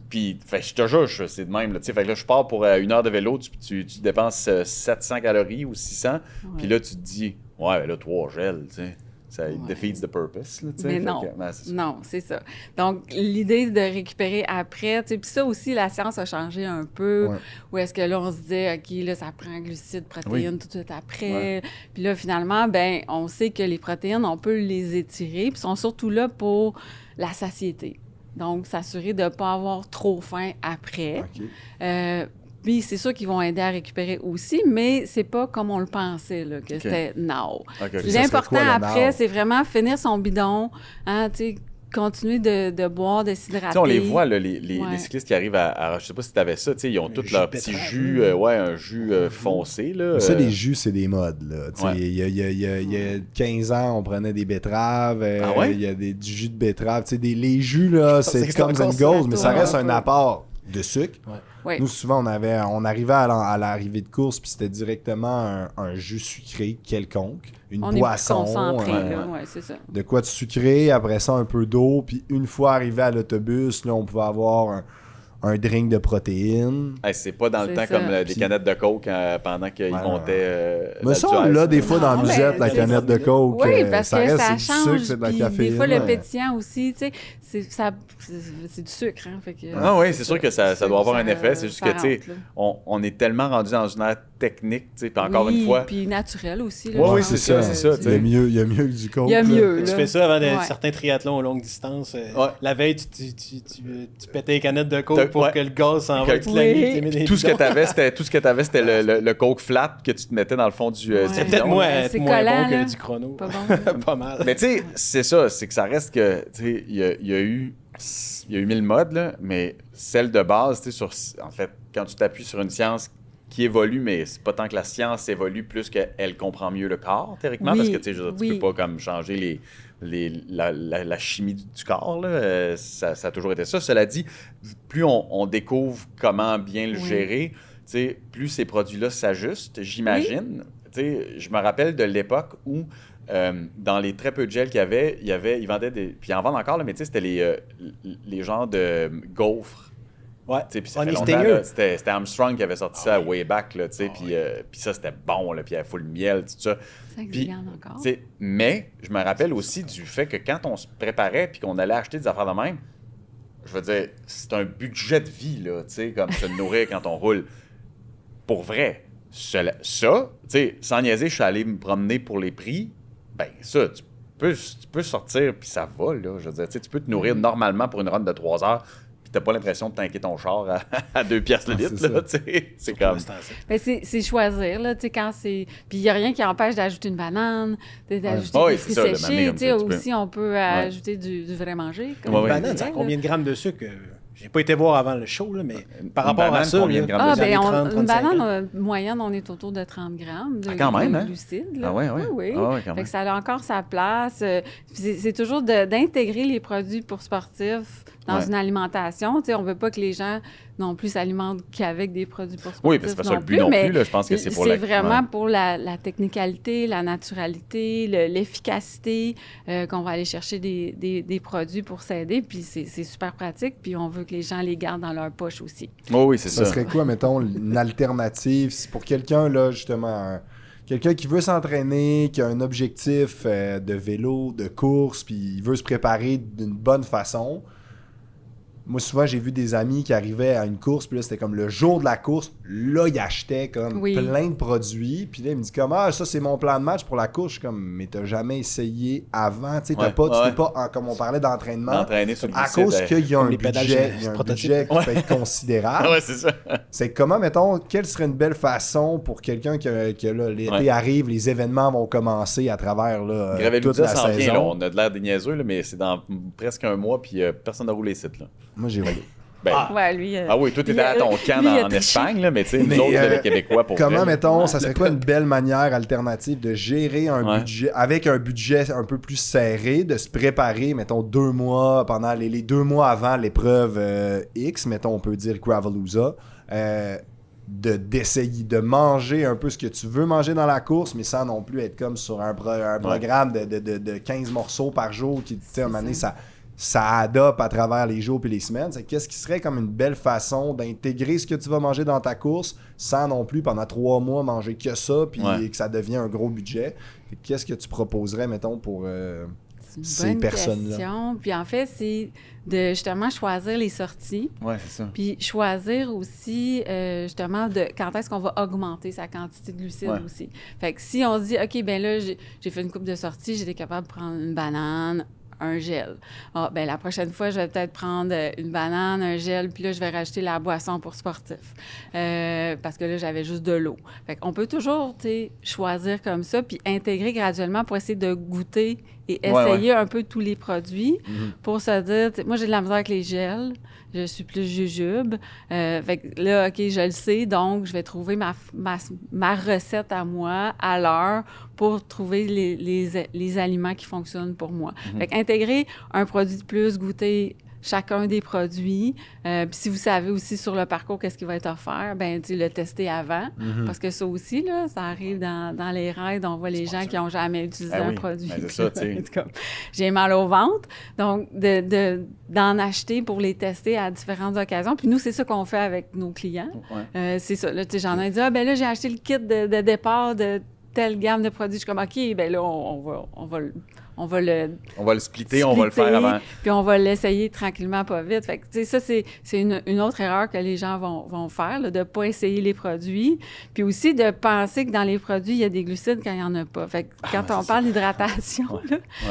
Puis, je te jure, c'est de même, là, tu sais. Fait que là, je pars pour 1 heure de vélo, tu dépenses 700 calories ou 600. Puis là, tu te dis, ouais, là, 3 gels, tu sais. ça defeats the purpose. Là, Mais non, non, c'est ça. Donc, l'idée de récupérer après, puis ça aussi, la science a changé un peu. Ouais. Où est-ce que là, on se disait, OK, là, ça prend glucides, protéines tout de suite après. Puis là, finalement, ben on sait que les protéines, on peut les étirer, puis sont surtout là pour la satiété. Donc, s'assurer de ne pas avoir trop faim après. OK. Puis c'est sûr qu'ils vont aider à récupérer aussi, mais c'est pas comme on le pensait, là, que c'était now. L'important après, c'est vraiment finir son bidon, hein, tu sais, continuer de boire, de s'hydrater. On les voit, là, les cyclistes qui arrivent à je sais pas si tu avais ça, ils ont tous leur petit jus, un jus foncé. Là, ça, les jus, c'est des modes. Il y a 15 ans, on prenait des betteraves. Il y a du jus de betterave. Les jus, là, c'est comes and goes, mais ça reste un apport de sucre. Oui. Nous, souvent, on arrivait à l'arrivée de course, puis c'était directement un jus sucré quelconque, une boisson. On est concentré, c'est ça. De quoi de sucré, après ça, un peu d'eau, puis une fois arrivé à l'autobus, là, on pouvait avoir un drink de protéines. Hey, c'est pas dans le temps comme des canettes de coke pendant qu'ils montaient. Mais ça, on l'a des fois dans la musette, la canette de coke. Oui, parce ça que reste, ça du change. sucre, c'est de la caféine. Des fois, le pétillant aussi, tu sais, c'est du sucre. Hein, fait que, oui, c'est sûr que ça doit avoir un effet. C'est juste que, tu sais, on est tellement rendu dans une ère technique, tu sais, puis encore une fois. Puis naturel aussi. Oui, c'est ça. Il y a mieux que du coke. Il y a mieux. Tu fais ça avant certains triathlons à longue distance. La veille, tu pétais les canettes de coke pour que le gaz s'en va toute la nuit. Tout ce que tu avais, c'était le coke flat que tu te mettais dans le fond du c'est peut-être moins collant, bon que du chrono. Pas bon. Pas mal. Mais tu sais, c'est ça, c'est que ça reste que, tu sais, il y a eu 1000 modes, là, mais celle de base, tu sais, en fait, quand tu t'appuies sur une science qui évolue, mais c'est pas tant que la science évolue, plus qu'elle comprend mieux le corps, théoriquement, parce que, tu sais, tu peux pas comme changer la chimie du corps, là, ça a toujours été ça. Cela dit, plus on découvre comment bien le gérer, tu sais, plus ces produits-là s'ajustent, j'imagine. Tu sais, je me rappelle de l'époque où dans les très peu de gels qu'il y avait, ils vendaient des... Puis ils en vendent encore, là, mais tu sais, c'était les genres de gaufres. Ouais. Puis ça fait longtemps, là, c'était Armstrong qui avait sorti ça way back, là, tu sais, puis ça, c'était bon, là, puis il y avait full miel, tout ça. Ça existe encore. Mais je me rappelle aussi du fait que quand on se préparait puis qu'on allait acheter des affaires de même, je veux dire, c'est un budget de vie, là, tu sais, comme se nourrir quand on roule. Pour vrai. Ça, tu sais, sans niaiser, je suis allé me promener pour les prix. Ben, ça, tu peux sortir, puis ça va, là. Je veux dire, tu peux te nourrir normalement pour une run de 3 heures, puis t'as pas l'impression de tanker ton char à 2 piastres le litre, là, tu sais. C'est comme... Ben, c'est choisir, là, tu sais, quand c'est... Puis il n'y a rien qui empêche d'ajouter une banane, d'ajouter des fruits séchés, tu sais, aussi, on peut ajouter du vrai manger. Une banane, ça a combien de grammes de sucre? J'ai pas été voir avant le show, là, mais par rapport à ça, combien de grammes de sucre? Une banane moyenne, on est autour de 30 grammes de quand même, hein? glucides. Là. Ah oui. Oui. Ah ouais, quand même. Fait que ça a encore sa place. C'est toujours d'intégrer les produits pour sportifs dans une alimentation. T'sais, on veut pas que les gens non plus s'alimentent qu'avec des produits pour sportifs. Oui, parce que c'est pas ça le but non plus. Là, je pense que c'est pour vraiment pour la technicalité, la naturalité, l'efficacité qu'on va aller chercher des produits pour s'aider. Puis c'est super pratique. Puis on veut que les gens les gardent dans leur poche aussi. Oui, c'est ça. Ça serait quoi, mettons, une alternative pour quelqu'un, là, justement, quelqu'un qui veut s'entraîner, qui a un objectif de vélo, de course, puis il veut se préparer d'une bonne façon. Moi, souvent, j'ai vu des amis qui arrivaient à une course, puis là, c'était comme le jour de la course. Là, ils achetaient comme plein de produits. Puis là, ils me disent comme, ça, c'est mon plan de match pour la course. Je suis comme, mais t'as jamais essayé avant. Tu sais, tu t'es pas, comme on parlait d'entraînement, à cause qu'il y a un budget, qui peut être considérable. Oui, c'est ça. C'est comment, mettons, quelle serait une belle façon pour quelqu'un que là, l'été arrive, les événements vont commencer à travers là, toute la saison. Vient, là, on a de l'air des niaiseux, là, mais c'est dans presque un mois, puis personne n'a roulé les sites. Là. Moi, j'ai roulé. Lui, oui, toi, t'étais à ton camp en Espagne, là, mais tu sais, nous autres, les Québécois, pour comment, vrai, mettons, ça serait quoi une belle manière alternative de gérer un budget, avec un budget un peu plus serré, de se préparer, mettons, 2 mois, pendant les 2 mois avant l'épreuve X, mettons, on peut dire Gravelooza, d'essayer de manger un peu ce que tu veux manger dans la course, mais sans non plus être comme sur un programme de 15 morceaux par jour qui, tu sais, à un moment donné, ça adopte à travers les jours et les semaines. C'est qu'est-ce qui serait comme une belle façon d'intégrer ce que tu vas manger dans ta course sans non plus pendant 3 mois manger que ça puis que ça devient un gros budget. Qu'est-ce que tu proposerais, mettons, pour ces personnes-là? Question. Puis en fait, c'est de justement choisir les sorties. Ouais, c'est ça. Puis choisir aussi, justement, de quand est-ce qu'on va augmenter sa quantité de glucides aussi. Fait que si on se dit, OK, ben là, j'ai fait une coupe de sorties, j'étais capable de prendre une banane, un gel. Ah, ben la prochaine fois, je vais peut-être prendre une banane, un gel, puis là, je vais rajouter la boisson pour sportif. Parce que là, j'avais juste de l'eau. Fait qu'on peut toujours, tu sais, choisir comme ça, puis intégrer graduellement pour essayer de goûter et essayer un peu tous les produits pour se dire, moi, j'ai de la misère avec les gels, je suis plus jujube. Fait que là, OK, je le sais, donc je vais trouver ma recette à moi, à l'heure, pour trouver les aliments qui fonctionnent pour moi. Fait qu'intégrer un produit de plus, goûter chacun des produits. Puis si vous savez aussi sur le parcours qu'est-ce qui va être offert, ben tu sais, le tester avant. Parce que ça aussi, là, ça arrive dans les raids, on voit les gens qui n'ont jamais utilisé un produit. Ben, c'est ça, tu sais. J'ai mal au ventre. Donc, d'en acheter pour les tester à différentes occasions. Puis nous, c'est ça qu'on fait avec nos clients. C'est ça. Là, tu sais, j'en ai dit, ben là, j'ai acheté le kit de départ de telle gamme de produits. Je suis comme, OK, ben là, on va le splitter, on va le faire avant. Puis on va l'essayer tranquillement, pas vite. Fait que, tu sais, ça, c'est une autre erreur que les gens vont faire, là, de ne pas essayer les produits. Puis aussi de penser que dans les produits, il y a des glucides quand il n'y en a pas. Fait que quand on parle d'hydratation,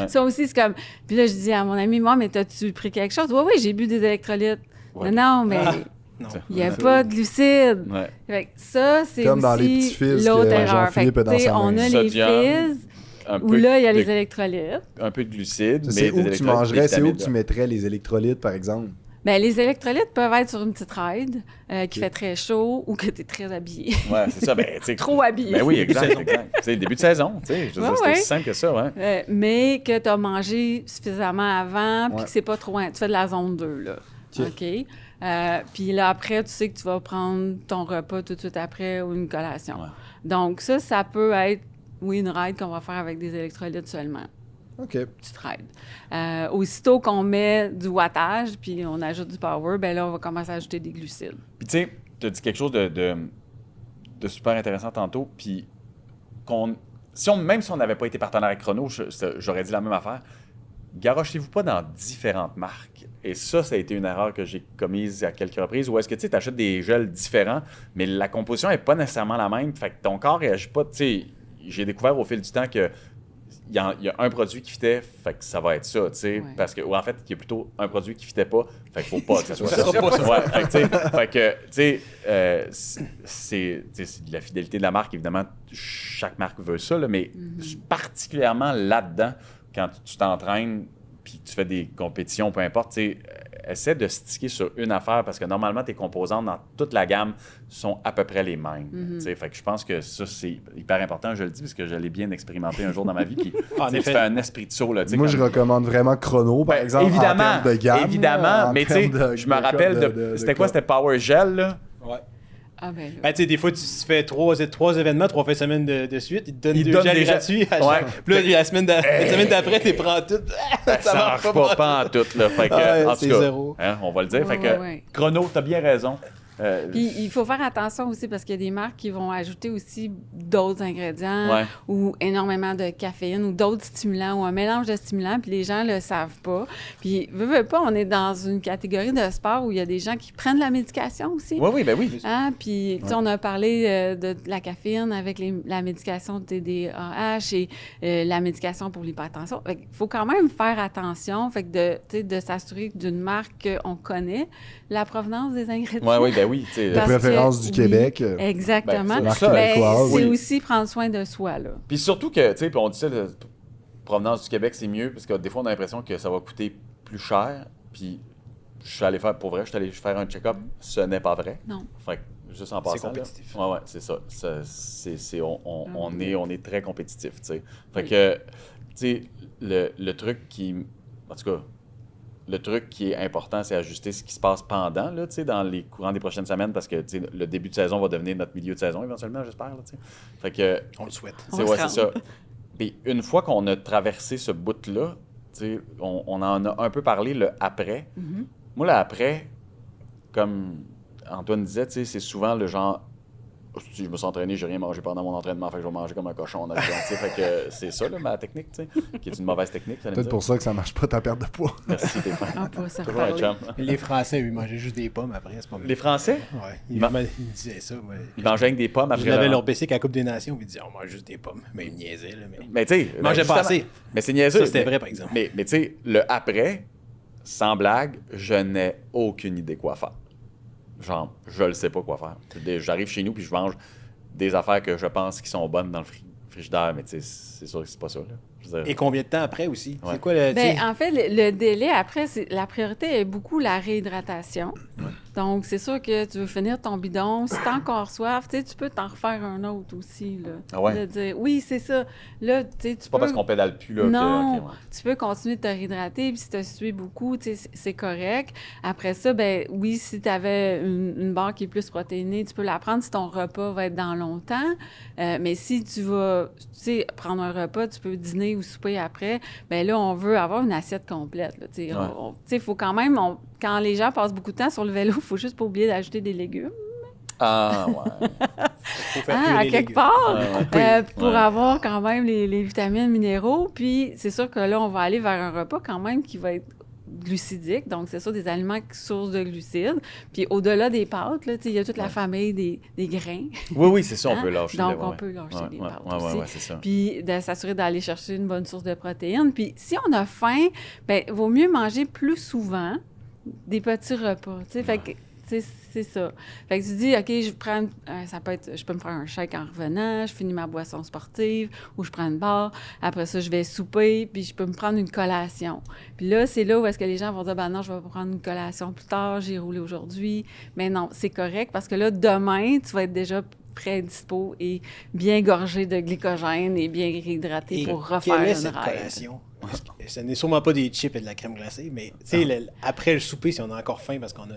ça aussi, c'est comme... Puis là, je dis à mon ami, moi, mais t'as-tu pris quelque chose? Oui, j'ai bu des électrolytes. Non, mais... Il n'y a pas de glucides. Fait que ça, c'est comme aussi dans les petits fils l'autre que erreur. Jean-Philippe a dans sa main. On a les fils, où là, il y a les électrolytes. Un peu de glucides, mais c'est où des tu électrolytes, mangerais, c'est où vitamines, tu mettrais les électrolytes, par exemple? Bien, les électrolytes peuvent être sur une petite ride qui fait très chaud ou que tu es très habillé. Ouais, c'est ça. Ben, tu sais, Trop habillé. Ben oui, exact. C'est le début de saison. Tu sais, c'est aussi simple que ça, ouais. Mais que tu as mangé suffisamment avant puis que c'est pas trop... Tu fais de la zone 2, là. OK? Puis là, après, tu sais que tu vas prendre ton repas tout de suite après ou une collation. Donc ça peut être, une ride qu'on va faire avec des électrolytes seulement. OK. Petite ride. Aussitôt qu'on met du wattage puis on ajoute du power, ben là, on va commencer à ajouter des glucides. Puis tu sais, tu as dit quelque chose de super intéressant tantôt, puis même si on n'avait pas été partenaire avec Chrono, j'aurais dit la même affaire. Garochez-vous pas dans différentes marques. Et ça a été une erreur que j'ai commise à quelques reprises. Où est-ce que tu achètes des gels différents, mais la composition n'est pas nécessairement la même. Fait que ton corps ne réagit pas. Tu sais, j'ai découvert au fil du temps que il y a un produit qui fitait, fait que ça va être ça, tu sais, parce que, ou en fait, il y a plutôt un produit qui fitait pas, fait qu'il faut pas que ça soit ça. Fait que, tu sais, c'est de la fidélité de la marque, évidemment, chaque marque veut ça, là, mais particulièrement là-dedans, quand tu t'entraînes puis tu fais des compétitions, peu importe, tu sais, essaie de sticker sur une affaire parce que normalement, tes composantes dans toute la gamme sont à peu près les mêmes. Tu sais, fait que je pense que ça, c'est hyper important. Je le dis parce que je l'ai bien expérimenté un jour dans ma vie. Puis, tu fais un esprit de saut. Là, moi, je recommande vraiment Chrono, par exemple, évidemment, en termes de gamme. Évidemment, mais tu sais, je me rappelle c'était quoi? C'était Power Gel, là? Ouais. Ah ben, tu sais, des fois, tu fais trois événements, 3 fins de semaine de suite, ils te donnent deux gels gratuits. Puis là, la semaine d'après, tu les prends toutes. Ça marche pas en tout, là. Fait que, en tout cas, zéro. On va le dire. Fait que, Chrono, t'as bien raison. Puis il faut faire attention aussi parce qu'il y a des marques qui vont ajouter aussi d'autres ingrédients ou énormément de caféine ou d'autres stimulants ou un mélange de stimulants, puis les gens le savent pas. Puis, veux pas, on est dans une catégorie de sport où il y a des gens qui prennent la médication aussi. Oui, ben oui. Hein? Puis, tu sais, on a parlé de la caféine avec la médication TDAH et la médication pour l'hypertension. Fait qu'il faut quand même faire attention, fait que de s'assurer d'une marque qu'on connaît la provenance des ingrédients. Oui, ben oui. La préférence du Québec. Exactement. Ben, c'est aussi prendre soin de soi, là. Puis surtout que, tu sais, on dit ça, la provenance du Québec, c'est mieux, parce que des fois, on a l'impression que ça va coûter plus cher. Puis je suis allé faire, pour vrai, je suis allé faire un check-up. Ce n'est pas vrai. Non. Fait que, juste en passant. C'est compétitif. Oui, c'est ça. On est très compétitif, tu sais. Fait que, tu sais, le truc qui... En tout cas... Le truc qui est important, c'est ajuster ce qui se passe pendant, là, dans les courants des prochaines semaines, parce que le début de saison va devenir notre milieu de saison éventuellement, j'espère. Là, fait que, on le souhaite. C'est ça. Puis une fois qu'on a traversé ce bout-là, sais, on en a un peu parlé, le après. Moi, le après, comme Antoine disait, tu sais, c'est souvent le genre... Si je me suis entraîné, j'ai rien mangé pendant mon entraînement, fait que je vais manger comme un cochon en arrivant, tu sais. Fait que c'est ça, là, ma technique, tu sais, qui est une mauvaise technique. Peut-être pour ça que ça marche pas ta perte de poids. Merci, Stéphane. Ah, pas ça Toujours un chum. Les Français, ils mangeaient juste des pommes après, c'est pas mal. Les Français, Ouais, Ils ils disaient ça. Ouais. ils mangeaient avec des pommes Je après. l'avais leur basic à la Coupe des Nations, puis ils disaient on mange juste des pommes. Mais ils me niaisaient, là. Mais tu sais... Ils mangeaient pas assez. Mais c'est niaiseux. Ça, c'était mais- vrai, par exemple. Mais tu sais, le après, sans blague, je n'ai aucune idée quoi faire. Genre, je ne sais pas quoi faire. J'arrive chez nous puis je mange des affaires que je pense qui sont bonnes dans le frigidaire, mais tu sais, c'est sûr que c'est pas ça. Là. Je veux dire, Et combien de temps après aussi? Ouais. C'est quoi le. Ben, tu sais, en fait, le délai après, la priorité est beaucoup la réhydratation. Donc, c'est sûr que tu veux finir ton bidon. Si t'as encore soif, tu sais, tu peux t'en refaire un autre aussi. Là. Ah ouais? De dire, oui, c'est ça. Là, tu sais, tu c'est pas peux... parce qu'on pédale plus là Non, que. Ok, ouais. tu peux continuer de te réhydrater, puis si tu as sué beaucoup, tu sais, c'est correct. Après ça, ben oui, si tu avais une barre qui est plus protéinée, tu peux la prendre si ton repas va être dans longtemps. Mais si tu vas, tu sais, prendre un repas, tu peux dîner ou souper après, ben là, on veut avoir une assiette complète. Là, tu sais, Ouais. tu sais, il faut quand même, quand les gens passent beaucoup de temps sur le vélo, il faut juste pas oublier d'ajouter des légumes. Ah, ouais. faut faire cuire À les quelque légumes. part, Ouais. pour Ouais. avoir quand même les vitamines, minéraux. Puis c'est sûr que là, on va aller vers un repas quand même qui va être glucidique. Donc, c'est ça, des aliments sources de glucides. Puis au-delà des pâtes, là, tu sais, il y a toute la famille des grains. Oui, c'est ça, on Hein? peut lâcher. Donc, ouais, on ouais. peut lâcher Ouais, des ouais, pâtes ouais, aussi. ouais, c'est ça. Puis de s'assurer d'aller chercher une bonne source de protéines. Puis si on a faim, ben vaut mieux manger plus souvent des petits repas. Tu sais, fait que, tu sais, c'est ça. Fait que tu dis, OK, je prends, ça peut être, je peux me faire un shake en revenant, je finis ma boisson sportive ou je prends une barre. Après ça, je vais souper, puis je peux me prendre une collation. Puis là, c'est là où est-ce que les gens vont dire, ben non, je vais prendre une collation plus tard, j'ai roulé aujourd'hui. Mais non, c'est correct parce que là, demain, tu vas être déjà prêt, dispo et bien gorgé de glycogène et bien réhydraté Et pour refaire quelle est une cette ride. collation? Ce n'est sûrement pas des chips et de la crème glacée, mais tu sais, après le souper, si on a encore faim parce qu'on a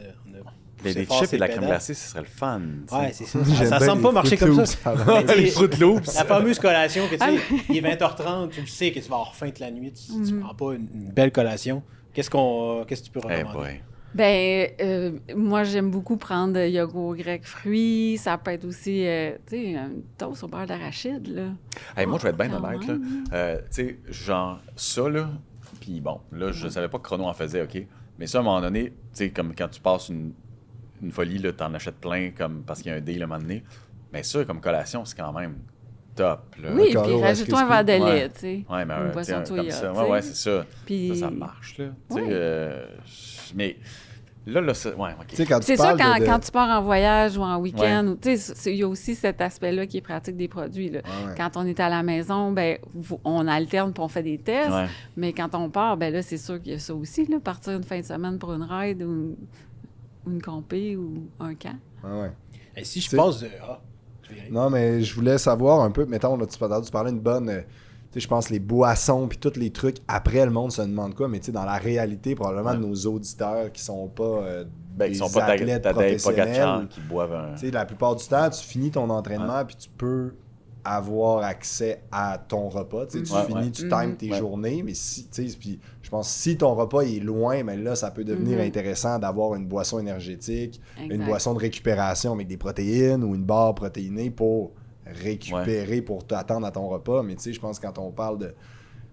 poussé Des fort chips ses et de la crème pédales. glacée, ce serait le fun. tu sais. Ouais, c'est ça. J'aime Ça bien semble les pas marcher Fruit comme Loops ça. avant. Mais tu sais, Les Fruit Loops. La fameuse collation que tu sais, il est 20h30, tu le sais que tu vas avoir faim toute la nuit, tu prends pas une belle collation. Qu'est-ce que tu peux Eh recommander? boy. Ben, moi, j'aime beaucoup prendre yogourt grec fruits. Ça peut être aussi, tu sais, une toast au beurre d'arachide, là. Hey, moi, je vais être bien Quand honnête. même. Là. Tu sais, genre, ça, là, puis bon, là, je savais pas que Chrono en faisait, OK? Mais ça, à un moment donné, tu sais, comme quand tu passes une folie, là, t'en achètes plein, comme parce qu'il y a un deal à un moment donné. Mais ça, comme collation, c'est quand même top, là. Oui, Encore puis au rajoute-toi un Rice verre de Ouais. lait, tu sais. Ouais, mais Une tu boisson sais, de comme soya, ça. tu Ouais, sais. ouais, c'est ça. Puis- Ça marche, là. Tu sais, Ouais. mais là, c'est... Ouais, OK. Tu sais, quand tu C'est sûr, parles de- quand tu pars en voyage ou en week-end, Ouais. ou, tu sais, il y a aussi cet aspect-là qui est pratique des produits. Là. Ouais, ouais. Quand on est à la maison, ben, on alterne puis on fait des tests. Ouais. Mais quand on part, ben là, c'est sûr qu'il y a ça aussi. Là, partir une fin de semaine pour une ride ou une campée ou un camp. Ouais, ouais. Et si je C'est- passe de. Je vais y aller. Non, mais je voulais savoir un peu, mettons, là, tu parlais d'une bonne, tu sais, je pense les boissons puis tous les trucs, après, le monde se demande quoi, mais tu sais, dans la réalité, probablement, de nos auditeurs qui sont pas Ben, des ils sont pas athlètes Tadej professionnels, Pogacar qui boivent un... tu sais, la plupart du temps, tu finis ton entraînement puis tu peux avoir accès à ton repas. Tu sais, tu Ouais, finis, ouais. tu times tes Ouais. journées, mais si, tu sais, puis je pense que si ton repas est loin, mais là, ça peut devenir intéressant d'avoir une boisson énergétique, une Exact. boisson de récupération avec des protéines ou une barre protéinée pour récupérer, pour t'attendre à ton repas. Mais tu sais, je pense que quand on parle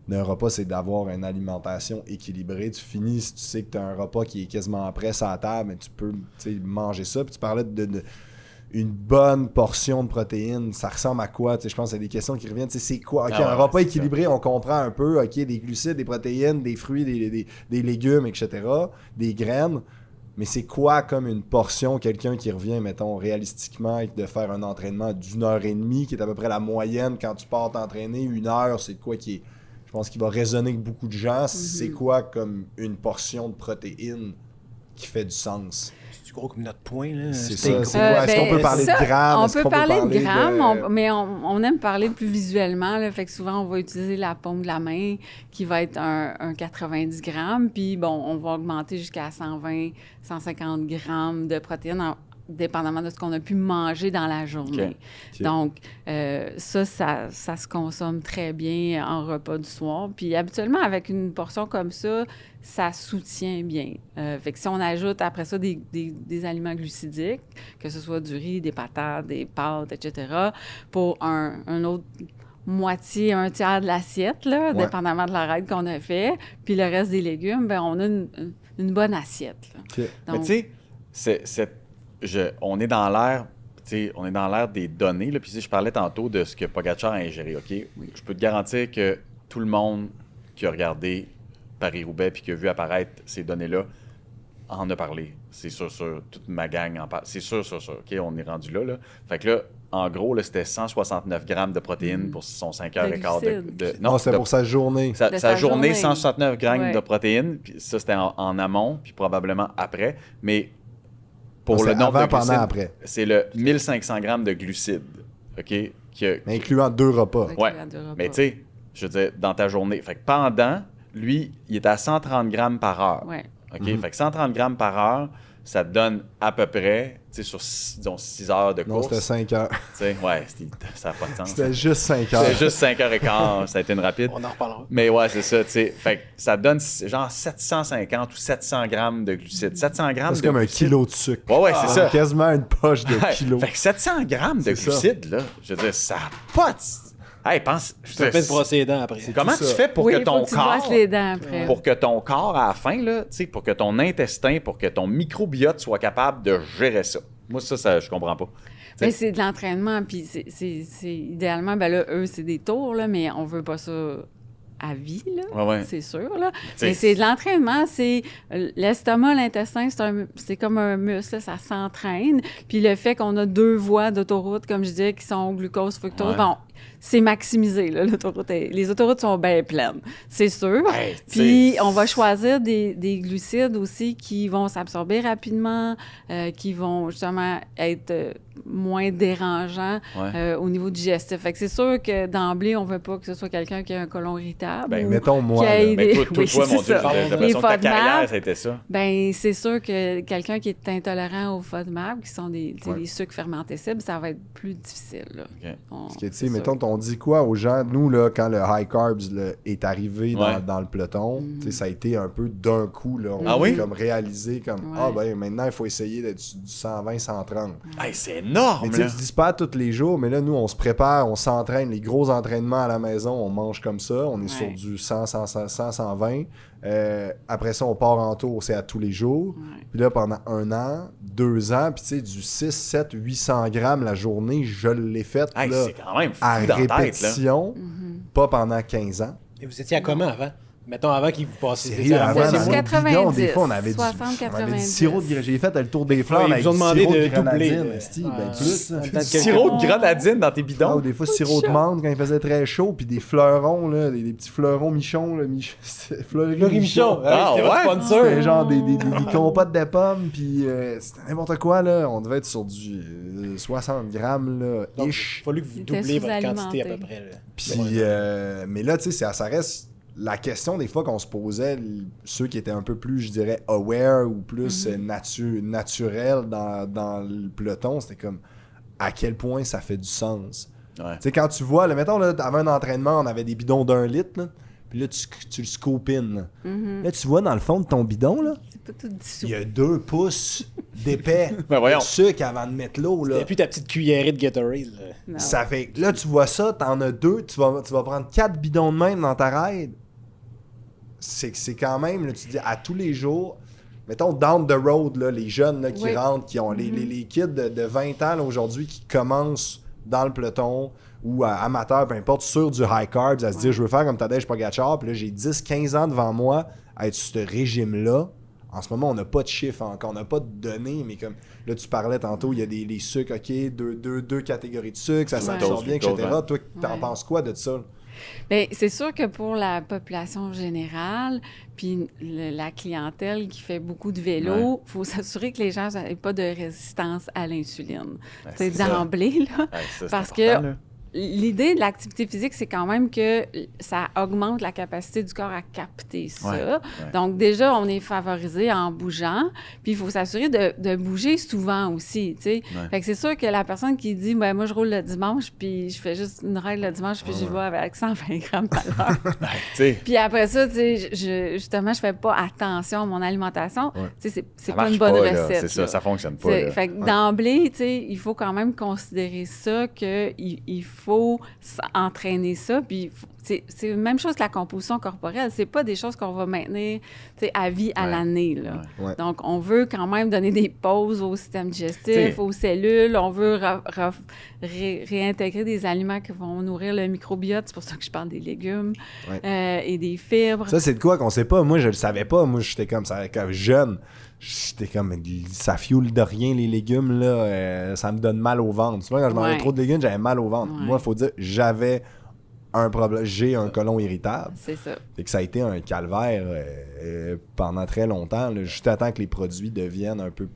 d'un repas, c'est d'avoir une alimentation équilibrée. Tu finis, si tu sais que tu as un repas qui est quasiment prêt sur la table, mais tu peux tu sais, manger ça. Puis tu parlais de une bonne portion de protéines, ça ressemble à quoi? Tu sais, je pense que c'est des questions qui reviennent. Tu sais, c'est quoi? OK, Ah ouais, un repas c'est équilibré, on comprend un peu. OK, des glucides, des protéines, des fruits, des légumes, etc., des graines. Mais c'est quoi comme une portion, quelqu'un qui revient, mettons, réalistiquement, de faire un entraînement d'1h30, qui est à peu près la moyenne quand tu pars t'entraîner, 1 heure, c'est quoi qui est... Je pense qu'il va résonner avec beaucoup de gens. C'est quoi comme une portion de protéines qui fait du sens? C'est gros comme notre point, là. C'est steak. ça. C'est quoi? Est-ce qu'on peut parler de grammes? On Est-ce peut qu'on parler de grammes, de- mais on aime parler plus visuellement. Là, fait que souvent, on va utiliser la paume de la main qui va être un 90 grammes. Puis, bon, on va augmenter jusqu'à 120, 150 grammes de protéines dépendamment de ce qu'on a pu manger dans la journée. OK. Donc, ça se consomme très bien en repas du soir. Puis habituellement, avec une portion comme ça soutient bien. Fait que si on ajoute après ça des aliments glucidiques, que ce soit du riz, des patates, des pâtes, etc., pour un autre moitié, un tiers de l'assiette, là, Ouais. dépendamment de la règle qu'on a fait, puis le reste des légumes, bien, on a une bonne assiette. Là. OK. Mais Donc, tu sais, on est dans l'ère, on est dans l'ère des données. Là, puis je parlais tantôt de ce que Pogacar a ingéré. OK? Je peux te garantir que tout le monde qui a regardé Paris-Roubaix puis qui a vu apparaître ces données-là en a parlé. C'est sûr. Toute ma gang en parle. C'est sûr. OK? On est rendu là. Fait que là, en gros, là, c'était 169 grammes de protéines pour son 5 heures et quart glucides. Non, c'est pour sa journée. De sa sa journée, journée. 169 grammes Ouais. de protéines. Puis ça, c'était en amont, puis probablement après. Mais pour Non, le c'est nombre avant, de pendant, glucides, après. c'est le 1500 grammes de glucides. OK? Mais incluant 2 repas. avec Ouais. le reste de repas. Mais tu sais, je veux dire, dans ta journée. Fait que pendant, lui, il est à 130 grammes par heure. Ouais. OK? Fait que 130 grammes par heure, ça te donne à peu près, tu sais, sur disons, 6 heures de Non, course. c'était 5 heures. Tu sais, ouais, ça n'a pas de sens. C'était juste 5 heures. C'était juste 5 heures et quart. Ça a été une rapide. On en reparlera. Mais ouais, c'est ça, tu sais. Fait que ça donne genre 750 ou 700 grammes de glucides. 700 grammes C'est de comme un glucides. kilo de sucre. Ouais, c'est ça. Quasiment une poche de Ouais. kilo. Fait que 700 grammes de C'est ça. glucides, là, je veux dire, ça n'a pas de... Hey, pense... je Tu te veux fais dire, de brosser les dents après. comment tout tu ça. fais pour Oui, que faut ton que tu te brosses corps... les dents après. Pour que ton corps, à la fin, là, tu sais, pour que ton intestin, pour que ton microbiote soit capable de gérer ça. Moi, ça je comprends pas. Mais c'est de l'entraînement, puis c'est idéalement, ben là, eux, c'est des tours, là, mais on veut pas ça à vie, là, Ouais. c'est sûr, là. T'sais, Mais c'est de l'entraînement, c'est l'estomac, l'intestin, c'est comme un muscle, là, ça s'entraîne. Puis le fait qu'on a 2 voies d'autoroute, comme je disais, qui sont glucose, fructose, Ouais. bon, c'est maximisé, là, l'autoroute. Les autoroutes sont bien pleines, c'est sûr. Hey, Puis t'sais, on va choisir des glucides aussi qui vont s'absorber rapidement, qui vont justement être moins dérangeants Ouais. au niveau digestif. Fait que c'est sûr que d'emblée, on veut pas que ce soit quelqu'un qui a un côlon irritable. Ben, ou mettons, moi, qui ait là. Mais des- toi, Oui, mon c'est Dieu, ça. j'ai Les l'impression que ta carrière, FODMAP, ça a été ça. ben, c'est sûr que quelqu'un qui est intolérant aux FODMAP, qui sont des Ouais. les sucres fermentescibles, ça va être plus difficile. Là. OK. Parce que, tu C'est sais, mettons, sûr. on dit quoi aux gens? Nous, là, quand le high carbs là, est arrivé Ouais. dans le peloton, tu sais, ça a été un peu d'un coup. Là, on Ah a oui? comme réalisé comme, Ouais. ah ben maintenant, il faut essayer d'être du 120, 130. Hey, c'est énorme, Mais tu sais, là. tu dis pas tous les jours, mais là, nous, on se prépare, on s'entraîne. Les gros entraînements à la maison, on mange comme ça. On est sur Ouais. du 100, 120. Après ça, on part en tour, c'est à tous les jours. Ouais. Puis là, pendant 1 an, 2 ans, puis tu sais, du 6, 7, 800 grammes la journée, je l'ai fait Hey, là, c'est quand même fou à dans la tête, là. répétition, pas pendant 15 ans. Et vous étiez à comment avant? Mettons, avant qu'il vous passe. Sérieux, avant, c'est dans du le 90, bidon, des fois, on avait du 60, on avait du 90. sirop de grenadine. J'ai fait le tour des Ouais, flammes ils avec vous ont du demandé sirop de de doubler, grenadine, esti, ben plus. en là. tant que Sirop de quelqu'un- grenadine dans tes Ah, bidons. ou des fois, sirop de menthe quand il faisait très chaud, puis des fleurons, là, des petits fleurons michons, là, Fleury Michon. Ah, C'était votre ouais? sponsor. C'était genre des compotes de pommes, puis c'était n'importe quoi, là. On devait être sur du 60 grammes, là, Donc, il ish. a fallu que vous Il était doubliez votre quantité à peu sous-alimenté. près. Là. Puis, mais là, tu sais, ça reste la question des fois qu'on se posait, ceux qui étaient un peu plus, je dirais, aware ou plus naturels dans le peloton, c'était comme à quel point ça fait du sens. Ouais. Tu sais, quand tu vois, là, mettons, là, avant un entraînement, on avait des bidons d'1 litre, là, puis là, tu le scoop in. Là. Là, tu vois dans le fond de ton bidon, là, C'est pas tout dissous. il y a 2 pouces d'épais Ben voyons. de sucre avant de mettre l'eau, là. C'était plus ta petite cuillerée de Gatorade. Là. Non. Ça fait là, tu vois ça, t'en as 2, tu vas prendre 4 bidons de même dans ta ride. C'est quand même, là, tu dis, à tous les jours, mettons, down the road, là, les jeunes là, qui Oui. rentrent, qui ont les kids de 20 ans là, aujourd'hui qui commencent dans le peloton ou amateurs, peu importe, sur du high carbs, à se dire, je veux faire comme Tadej Pogacar, puis là, j'ai 10-15 ans devant moi à être sur ce régime-là. En ce moment, on n'a pas de chiffres encore, on n'a pas de données, mais comme là, tu parlais tantôt, il y a les sucres, OK, deux catégories de sucre, ça s'absorbe bien, etc. Glucose, ouais. Toi, t'en Ouais. penses quoi de ça? Bien, c'est sûr que pour la population générale, puis la clientèle qui fait beaucoup de vélo, il faut s'assurer que les gens n'aient pas de résistance à l'insuline. C'est c'est ça. d'emblée, là. Ouais, ça, c'est Parce important, que là. l'idée de l'activité physique, c'est quand même que ça augmente la capacité du corps à capter ça. Ouais. Donc, déjà, on est favorisé en bougeant. Puis, il faut s'assurer de bouger souvent aussi, tu sais. Ouais. Fait que c'est sûr que la personne qui dit, ben moi, je roule le dimanche, puis je fais juste une règle le dimanche, puis j'y vais avec 120 grammes à l'heure. Tu sais, Puis après ça, tu sais, justement, je fais pas attention à mon alimentation. Ouais. Tu sais, c'est ça pas marche une bonne pas, là. recette. C'est ça, là. ça fonctionne pas. Là. Fait que d'emblée, tu sais, il faut quand même considérer ça, qu'il faut entraîner ça. Puis c'est la même chose que la composition corporelle. C'est pas des choses qu'on va maintenir, tu sais, à vie à Ouais. l'année, là. Ouais. Donc, on veut quand même donner des pauses au système digestif, T'sais. aux cellules. On veut réintégrer des aliments qui vont nourrir le microbiote. C'est pour ça que je parle des légumes et des fibres. Ça, c'est de quoi qu'on sait pas. Moi, je le savais pas. Moi, j'étais comme ça, quand jeune. J'étais comme, ça fioule de rien, les légumes, là. Ça me donne mal au ventre. Souvent, quand je mangeais Ouais. trop de légumes, j'avais mal au ventre. Ouais. Moi, il faut dire, j'avais un problème. J'ai un côlon irritable. C'est ça. Fait que ça a été un calvaire pendant très longtemps, là, juste à temps que les produits deviennent un peu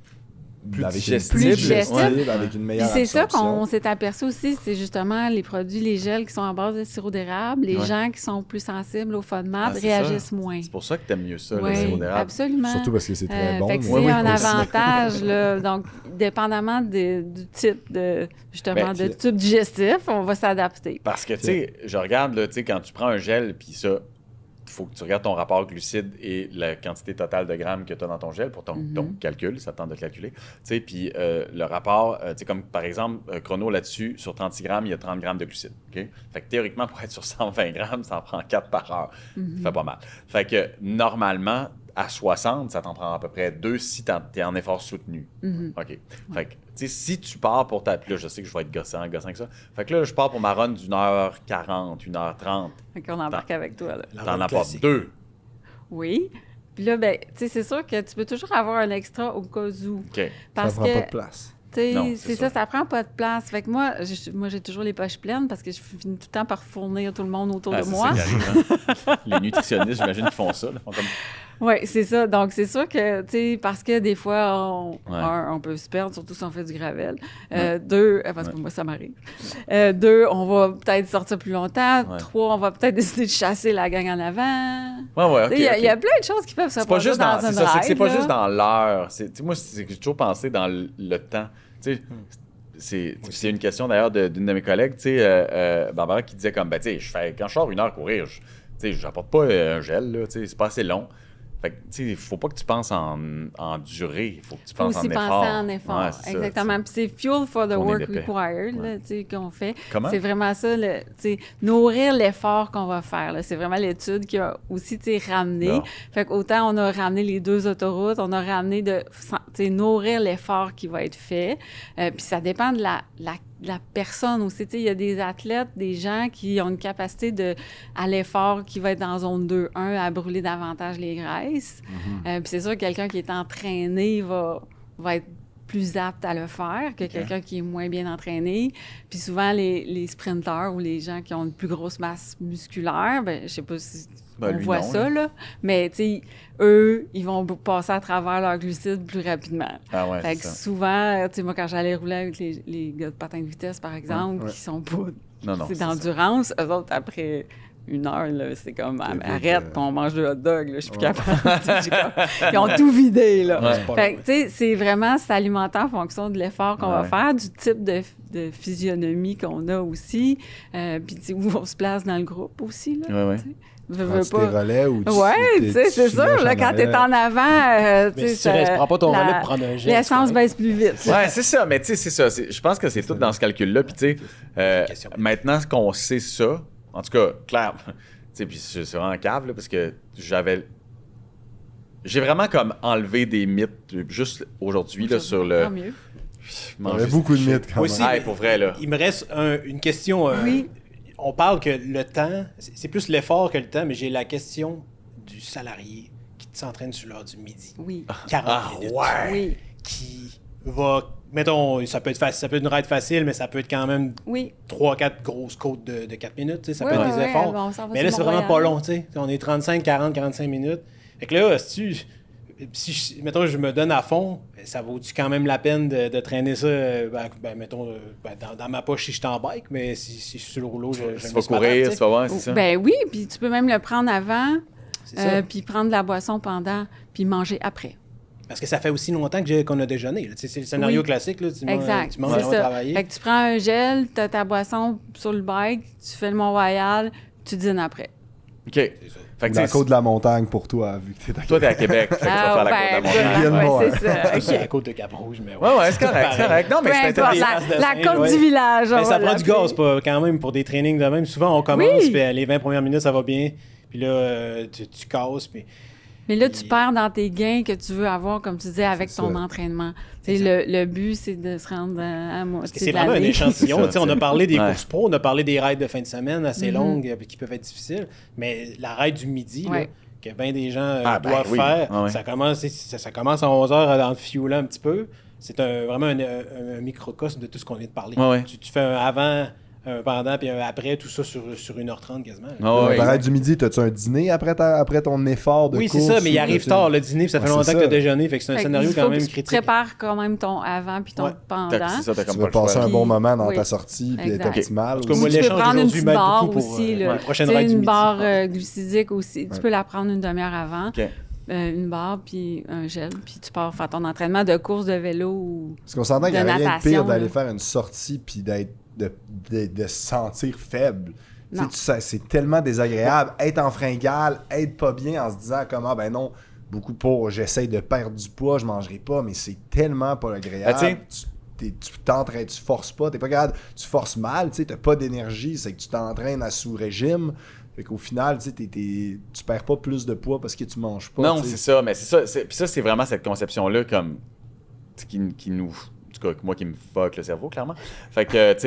Plus avec digestifs, plus là. digestifs, avec une Puis meilleure c'est ça absorption. qu'on s'est aperçu aussi, c'est justement les produits, les gels qui sont à base de sirop d'érable. Les Ouais. gens qui sont plus sensibles aux FODMAP Ah, c'est réagissent moins. C'est pour ça que t'aimes mieux ça, le Oui, sirop d'érable. absolument. Surtout parce que c'est très bon. Fait que mais- c'est Oui, oui, un aussi. avantage, là. Donc, dépendamment du type de, justement, Ben, de tube digestif, on va s'adapter. Parce que, tu sais, je regarde, là, tu sais, quand tu prends un gel, puis ça, il faut que tu regardes ton rapport glucides et la quantité totale de grammes que tu as dans ton gel pour ton calcul, ça te tente de le calculer. Tu sais, puis le rapport, tu sais, comme par exemple, chrono là-dessus, sur 36 grammes, il y a 30 grammes de glucides. OK? Fait que théoriquement, pour être sur 120 grammes, ça en prend 4 par heure. Ça fait pas mal. Fait que normalement, à 60, ça t'en prend à peu près 2 si tu es en effort soutenu. OK. Fait que, tu sais, si tu pars pour ta... Puis là, je sais que je vais être gossant que ça. Fait que là, je pars pour ma run d'1h40, 1h30. Fait qu'on embarque avec toi, là. La T'en run apportes classique. 2. Oui. Puis là, ben, tu sais, c'est sûr que tu peux toujours avoir un extra au cas où. OK. Ça Parce prend que, pas de place. tu sais, Non, c'est c'est ça, ça. ça prend pas de place. Fait que moi, j'ai toujours les poches pleines parce que je finis tout le temps par fournir tout le monde autour Ah, de c'est moi. ça qui arrive, hein. Les nutritionnistes, j'imagine, qui font ça. Là. Ils font comme... Oui, c'est ça. Donc, c'est sûr que, tu sais, parce que des fois, Ouais. on peut se perdre, surtout si on fait du gravel. Deux, parce que moi, ça m'arrive. Deux, on va peut-être sortir plus longtemps. Ouais. Trois, on va peut-être décider de chasser la gang en avant. Ouais, Tu sais, OK. il y a plein de choses qui peuvent se C'est pas passer juste dans, un c'est ça, c'est que c'est ride, pas là. juste dans l'heure. Tu sais, moi, c'est que j'ai toujours pensé dans le temps. Tu sais, c'est une question d'ailleurs d'une de mes collègues, tu sais, Barbara, qui disait comme, ben, tu sais, quand je sors 1 heure courir, tu sais, j'apporte pas un gel, là, tu sais, c'est pas assez long. Fait que, tu sais, il faut pas que tu penses en durée, il faut que tu Il faut penses aussi en effort. penser en effort. Ouais, c'est ça, Exactement. Puis c'est fuel for the On est work d'épais. required, là, tu sais, qu'on fait. Comment? C'est vraiment ça, tu sais, nourrir l'effort qu'on va faire. Là. C'est vraiment l'étude qui a aussi, tu sais, ramené. Bon. Fait qu'autant on a ramené les 2 autoroutes, on a ramené tu sais, nourrir l'effort qui va être fait. Puis ça dépend de la personne aussi. Tu sais, il y a des athlètes, des gens qui ont une capacité à l'effort qui va être dans zone 2-1 à brûler davantage les graisses. Puis c'est sûr que quelqu'un qui est entraîné va être plus apte à le faire que quelqu'un qui est moins bien entraîné. Puis souvent, les sprinteurs ou les gens qui ont une plus grosse masse musculaire, ben, je sais pas si Ben, on lui, voit non, ça, là. Mais, tu sais, eux, ils vont passer à travers leurs glucides plus rapidement. Ah ouais, Fait c'est que ça. souvent, tu sais, moi, quand j'allais rouler avec les gars de patin de vitesse, par exemple, qui sont pas... Non, non, c'est c'est ça. d'endurance, eux autres, après 1 heure, là, c'est comme, arrête, que- puis on mange de hot dog, là, je suis plus capable. Tu sais, j'ai comme- Ils ont tout vidé, là. Ouais. Fait que, tu sais, c'est vraiment s'alimenter en fonction de l'effort qu'on va Ouais. faire, du type de physionomie qu'on a aussi, puis, tu sais, où on se place dans le groupe aussi, là. Ouais, ouais. tu sais. Veux Quand tu t'es relais ou tu Ouais, tu sais, c'est sûr, lâches là, en quand t'es arrière. en avant, tu Mais sais, si tu restes, prends pas ton relais pour prendre un gel, l'essence c'est correct. baisse plus vite. là. Ouais, c'est ça, mais tu sais, c'est ça. Je pense que c'est tout dans ce calcul-là. Puis, tu sais, question. maintenant qu'on sait ça, en tout cas, clair, tu sais, puis c'est vraiment cave, là, parce que j'ai vraiment comme enlevé des mythes juste aujourd'hui, là, sur le. Tant mieux. Il y avait beaucoup de mythes quand Moi même. aussi. Ah, pour vrai, là. Il me reste une question. Oui. On parle que le temps, c'est plus l'effort que le temps, mais j'ai la question du salarié qui s'entraîne sur l'heure du midi. Oui. 40 minutes. Oui. Qui va. Mettons, ça peut être facile, ça peut être une ride facile, mais ça peut être quand même Oui. 3-4 grosses côtes de 4 minutes. Tu sais, ça Ouais, peut être ouais, des ouais, efforts. bon, on s'en va mais sur là, c'est vraiment pas Mont-Royal. long. Tu sais. On est 35, 40, 45 minutes. Fait que là, si tu. mettons, je me donne à fond, ça vaut-tu quand même la peine de traîner ça, dans ma poche si je suis en bike, mais si je suis sur le rouleau, je Tu vas courir, tu vas voir, c'est ça. Ben oui, puis tu peux même le prendre avant, C'est ça. puis prendre de la boisson pendant, puis manger après. Parce que ça fait aussi longtemps qu'on a déjeuné. Là. C'est le scénario Oui. classique. Là. Tu Exact, manges c'est avant de ça. travailler. Fait que tu prends un gel, tu as ta boisson sur le bike, tu fais le Mont-Royal, tu dînes après. OK. Fait que, La tu sais, côte de la montagne pour toi, vu que t'es à toi, t'es à Québec. Fait que tu vas faire la côte de la montagne. Réellement, ouais, c'est ça. C'est OK. la côte de Cap-Rouge, mais Ouais, ouais, c'est correct, c'est correct. Non, mais Peu c'est importe, intéressant. la côte du village. on Mais ça va prend du l'appeler. gaz, pas quand même, pour des trainings de même. Souvent, on commence, Oui. puis les 20 premières minutes, ça va bien. Puis là, tu casses, puis... Mais là, tu perds dans tes gains que tu veux avoir, comme tu disais, avec C'est ton ça. entraînement. Le but, c'est de se rendre à moitié Parce que c'est de vraiment un l'année. échantillon. C'est ça, Tu sais, on a parlé des ouais. courses pro, on a parlé des rides de fin de semaine assez Mhm. longues qui peuvent être difficiles. Mais la ride du midi, là, Ouais. que bien des gens ben doivent oui. faire, Ah ouais. ça commence à 11h en te fiolant un petit peu. C'est vraiment un microcosme de tout ce qu'on vient de parler. Ouais, ouais. Tu fais un avant, un pendant, puis un après, tout ça sur 1h30 quasiment. là. Ah ouais, Pareil exact. du midi, t'as-tu un dîner après ton effort de Oui, c'est course? ça, mais il ou arrive t'as-tu- tard le dîner, puis ça fait Ouais, longtemps c'est que tu as ça. déjeuné, fait que c'est un Fait que scénario il faut quand que même tu critique. prépares quand même ton avant puis ton Ouais. pendant. Fait que c'est ça, t'as Tu comme vas pas le passer choix. un bon Puis- moment dans oui. ta sortie, puis être Exact. optimal. En tout cas, aussi. moi, Ou tu peux l'échange prendre une d'aujourd'hui petite m'aide barre beaucoup pour, aussi. la Là. prochaine Tu sais, ride du une midi. barre glucidique aussi. Tu peux la prendre une demi-heure avant. OK. Une barre, puis un gel, puis tu pars faire ton entraînement de course de vélo ou... Parce qu'on s'entend qu'il n'y a de rien de natation, pire d'aller là. faire une sortie puis de se sentir faible. Tu sais, Non. c'est tellement désagréable. Être en fringale, être pas bien en se disant comment, ben non, beaucoup pour, j'essaye de perdre du poids, je mangerai pas, mais c'est tellement pas agréable. Ben, Tu t'entraînes, tu forces pas, t'es pas capable, tu forces mal, tu sais, t'as pas d'énergie, c'est que tu t'entraînes à sous-régime. Fait qu'au final, tu sais, tu perds pas plus de poids parce que tu manges pas. Non, tu sais. c'est ça, mais c'est ça. Puis ça, c'est vraiment cette conception-là comme qui nous. En tout cas, moi qui me fuck le cerveau, clairement. Fait que, tu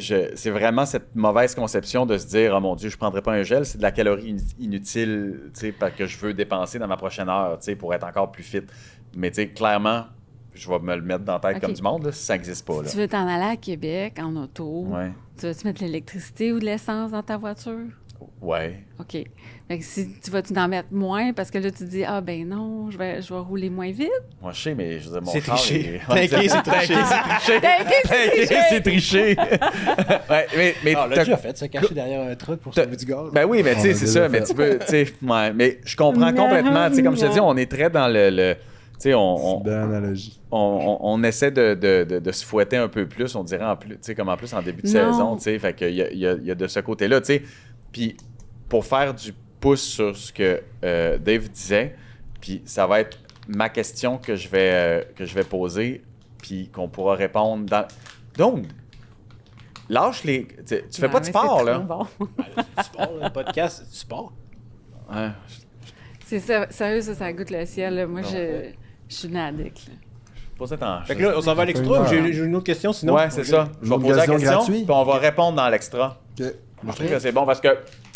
sais, c'est vraiment cette mauvaise conception de se dire, oh mon Dieu, je prendrais pas un gel, c'est de la calorie inutile, tu sais, parce que je veux dépenser dans ma prochaine heure, tu sais, pour être encore plus fit. Mais, tu sais, clairement, je vais me le mettre dans la tête Ok. comme du monde, là, si ça n'existe pas, là. Tu veux t'en aller à Québec en auto. Ouais. Tu vas-tu mettre de l'électricité ou de l'essence dans ta voiture? Ouais. OK. Fait que si tu vas-tu en mettre moins parce que là, tu te dis, ah ben non, je vais rouler moins vite. Moi, je sais, mais je veux dire, mon C'est char triché. est- T'inquiète, c'est triché. C'est triché. Ouais, mais Ah, on l'a déjà fait, se cacher derrière un truc pour sauver du gaz. Ben oui, mais tu sais, On c'est l'a ça. déjà Mais fait. tu peux, tu sais, ouais, mais je comprends complètement. Tu sais, comme je te dis, on est très dans le tu sais, C'est une belle analogie. on essaie de se fouetter un peu plus, on dirait en plus, tu sais, comme en plus en début de Non. saison, tu sais, fait qu'il y a de ce côté-là, tu sais. Puis pour faire du pouce sur ce que Dave disait, puis ça va être ma question que je vais poser, puis qu'on pourra répondre dans. Donc, lâche les. Tu fais pas de sport, là. Bon. Du sport, le podcast, du sport. Ouais. C'est ça, sérieux, ça goûte le ciel. Là. Moi, je suis une addict. Là. Pose ça en. Fait que là, on s'en va à l'extra ou j'ai une autre question sinon? Ouais, c'est ça. Je vais Une poser la occasion question, gratuite. puis on va répondre dans l'extra. Ok. Je trouve que c'est bon parce que,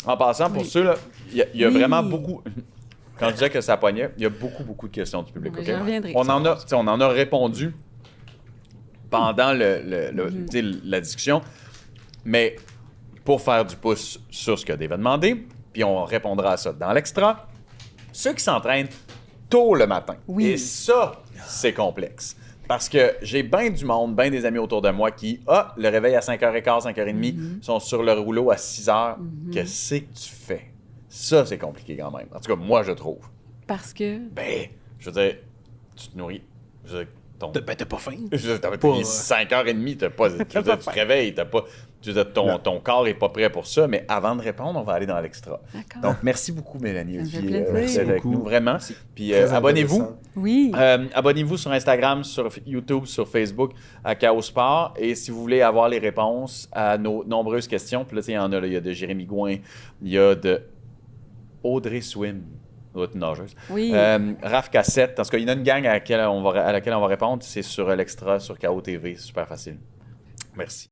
en passant, pour ceux, là, il y a Oui. vraiment beaucoup. Quand je disais que ça pognait, il y a beaucoup de questions du public. Ouais, ok? j'y reviendrai. On en a répondu pendant tu sais, la discussion, mais pour faire du pouce sur ce que Dave a demandé, puis on répondra à ça dans l'extra. Ceux qui s'entraînent tôt le matin. Oui. Et ça, c'est complexe. Parce que j'ai bien du monde, bien des amis autour de moi qui, le réveil à 5h15, 5h30, sont sur le rouleau à 6h. Qu'est-ce que tu fais? Ça, c'est compliqué quand même. En tout cas, moi, je trouve. Parce que... Ben, je veux dire, tu te nourris. Je veux dire, Ben, t'as pas faim. je veux dire, t'as Pas, 5h30, t'as pas. Je veux dire, tu te réveilles, t'as pas. Je veux dire, ton corps est pas prêt pour ça, mais avant de répondre, on va aller dans l'extra. D'accord. Donc, merci beaucoup, Mélanie, Ça me fait Olivier, plaisir. d'être avec beaucoup. nous, vraiment. Puis, Très abonnez-vous. intéressant. Oui. Abonnez-vous sur Instagram, sur YouTube, sur Facebook, à Chaos Sport. Et si vous voulez avoir les réponses à nos nombreuses questions, puis là, tu sais, il y en a, là, il y a de Jérémy Gouin, il y a de Audrey Swim, l'autre nageuse. Oui. Raph Cassette, parce qu'il y en a une gang à laquelle on va répondre, c'est sur l'extra, sur KO TV, c'est super facile. Merci.